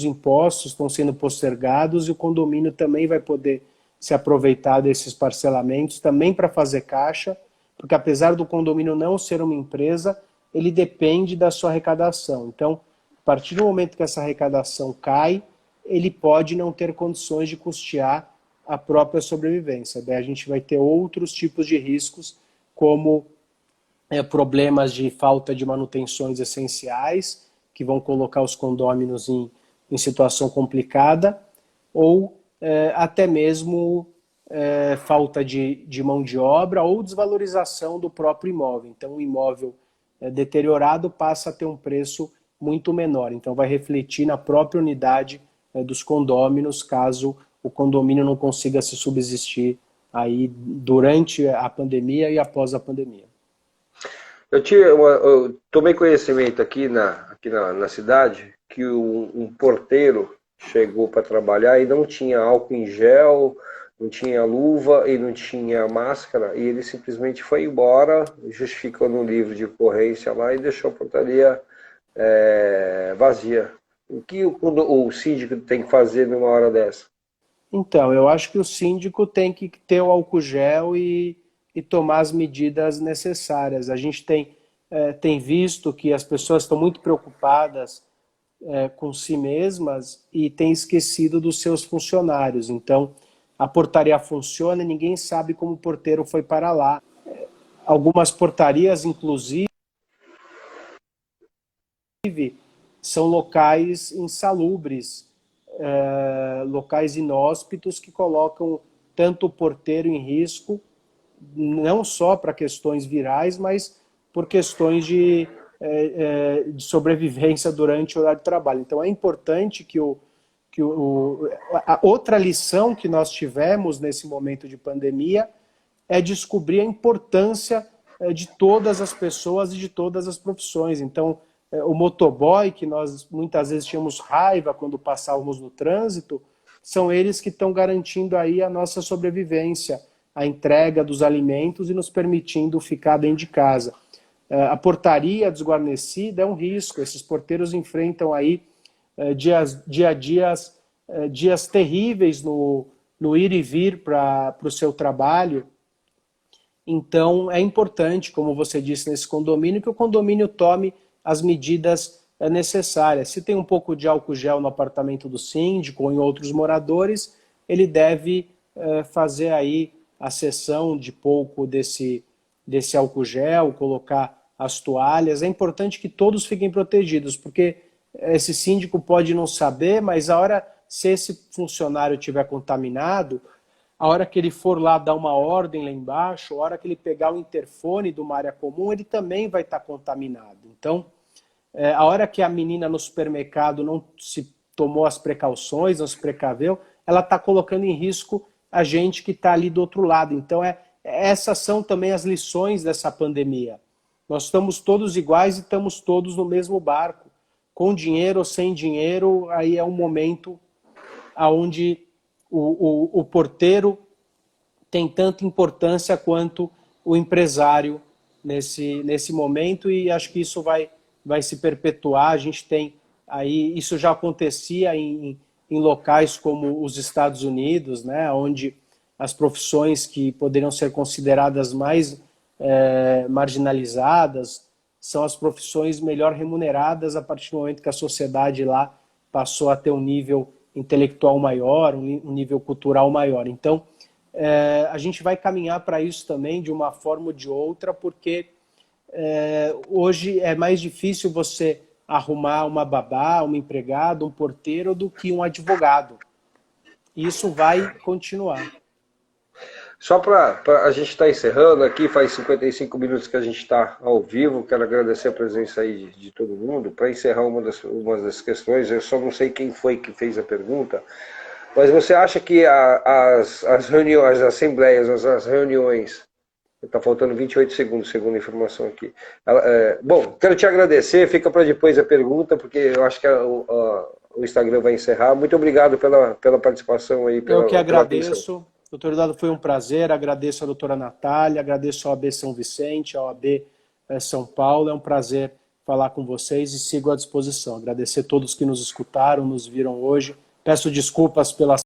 [SPEAKER 3] impostos estão sendo postergados e o condomínio também vai poder se aproveitar desses parcelamentos também para fazer caixa, porque apesar do condomínio não ser uma empresa, ele depende da sua arrecadação. Então, a partir do momento que essa arrecadação cai, ele pode não ter condições de custear a própria sobrevivência. Daí a gente vai ter outros tipos de riscos, como problemas de falta de manutenções essenciais, que vão colocar os condôminos em situação complicada, ou até mesmo falta de mão de obra ou desvalorização do próprio imóvel. Então, o imóvel deteriorado passa a ter um preço muito menor. Então, vai refletir na própria unidade dos condôminos, caso o condomínio não consiga se subsistir aí durante a pandemia e após a pandemia.
[SPEAKER 2] Eu tomei conhecimento aqui na cidade que um porteiro chegou para trabalhar e não tinha álcool em gel, não tinha luva e não tinha máscara, e ele simplesmente foi embora, justificou no livro de ocorrência lá e deixou a portaria vazia. O que o síndico tem que fazer numa hora dessa?
[SPEAKER 3] Então, eu acho que o síndico tem que ter o álcool gel e tomar as medidas necessárias. A gente tem visto que as pessoas estão muito preocupadas com si mesmas e têm esquecido dos seus funcionários. Então, a portaria funciona e ninguém sabe como o porteiro foi para lá. Algumas portarias, inclusive, são locais insalubres, locais inóspitos que colocam tanto o porteiro em risco, não só para questões virais, mas por questões de sobrevivência durante o horário de trabalho. Então é importante que a outra lição que nós tivemos nesse momento de pandemia é descobrir a importância de todas as pessoas e de todas as profissões. Então, o motoboy, que nós muitas vezes tínhamos raiva quando passávamos no trânsito, são eles que estão garantindo aí a nossa sobrevivência, a entrega dos alimentos e nos permitindo ficar dentro de casa. A portaria desguarnecida é um risco, esses porteiros enfrentam aí dias terríveis no ir e vir para o seu trabalho. Então é importante, como você disse nesse condomínio, que o condomínio tome as medidas necessárias. Se tem um pouco de álcool gel no apartamento do síndico ou em outros moradores, ele deve fazer aí a cessão de pouco desse álcool gel, colocar as toalhas. É importante que todos fiquem protegidos, porque esse síndico pode não saber, mas se esse funcionário estiver contaminado, a hora que ele for lá dar uma ordem lá embaixo, a hora que ele pegar o interfone de uma área comum, ele também vai estar contaminado. Então, a hora que a menina no supermercado não se tomou as precauções, não se precaveu, ela está colocando em risco a gente que está ali do outro lado. Então, essas são também as lições dessa pandemia. Nós estamos todos iguais e estamos todos no mesmo barco. Com dinheiro ou sem dinheiro, aí é um momento onde o porteiro tem tanta importância quanto o empresário nesse momento, e acho que isso vai se perpetuar. A gente tem aí, isso já acontecia em locais como os Estados Unidos, né, onde as profissões que poderiam ser consideradas mais marginalizadas são as profissões melhor remuneradas a partir do momento que a sociedade lá passou a ter um nível intelectual maior, um nível cultural maior. Então, a gente vai caminhar para isso também de uma forma ou de outra, porque hoje é mais difícil você arrumar uma babá, uma empregada, um porteiro do que um advogado. Isso vai continuar.
[SPEAKER 2] Só para a gente estar encerrando aqui, faz 55 minutos que a gente está ao vivo, quero agradecer a presença aí de todo mundo. Para encerrar uma das questões, eu só não sei quem foi que fez a pergunta, mas você acha que as reuniões, as assembleias, as reuniões Está faltando 28 segundos, segundo a informação aqui. Bom, quero te agradecer, fica para depois a pergunta, porque eu acho que o Instagram vai encerrar. Muito obrigado pela participação aí.
[SPEAKER 3] Eu que agradeço. Doutor Eduardo, foi um prazer. Agradeço a doutora Natália, agradeço a OAB São Vicente, a OAB São Paulo. É um prazer falar com vocês e sigo à disposição. Agradecer a todos que nos escutaram, nos viram hoje. Peço desculpas pela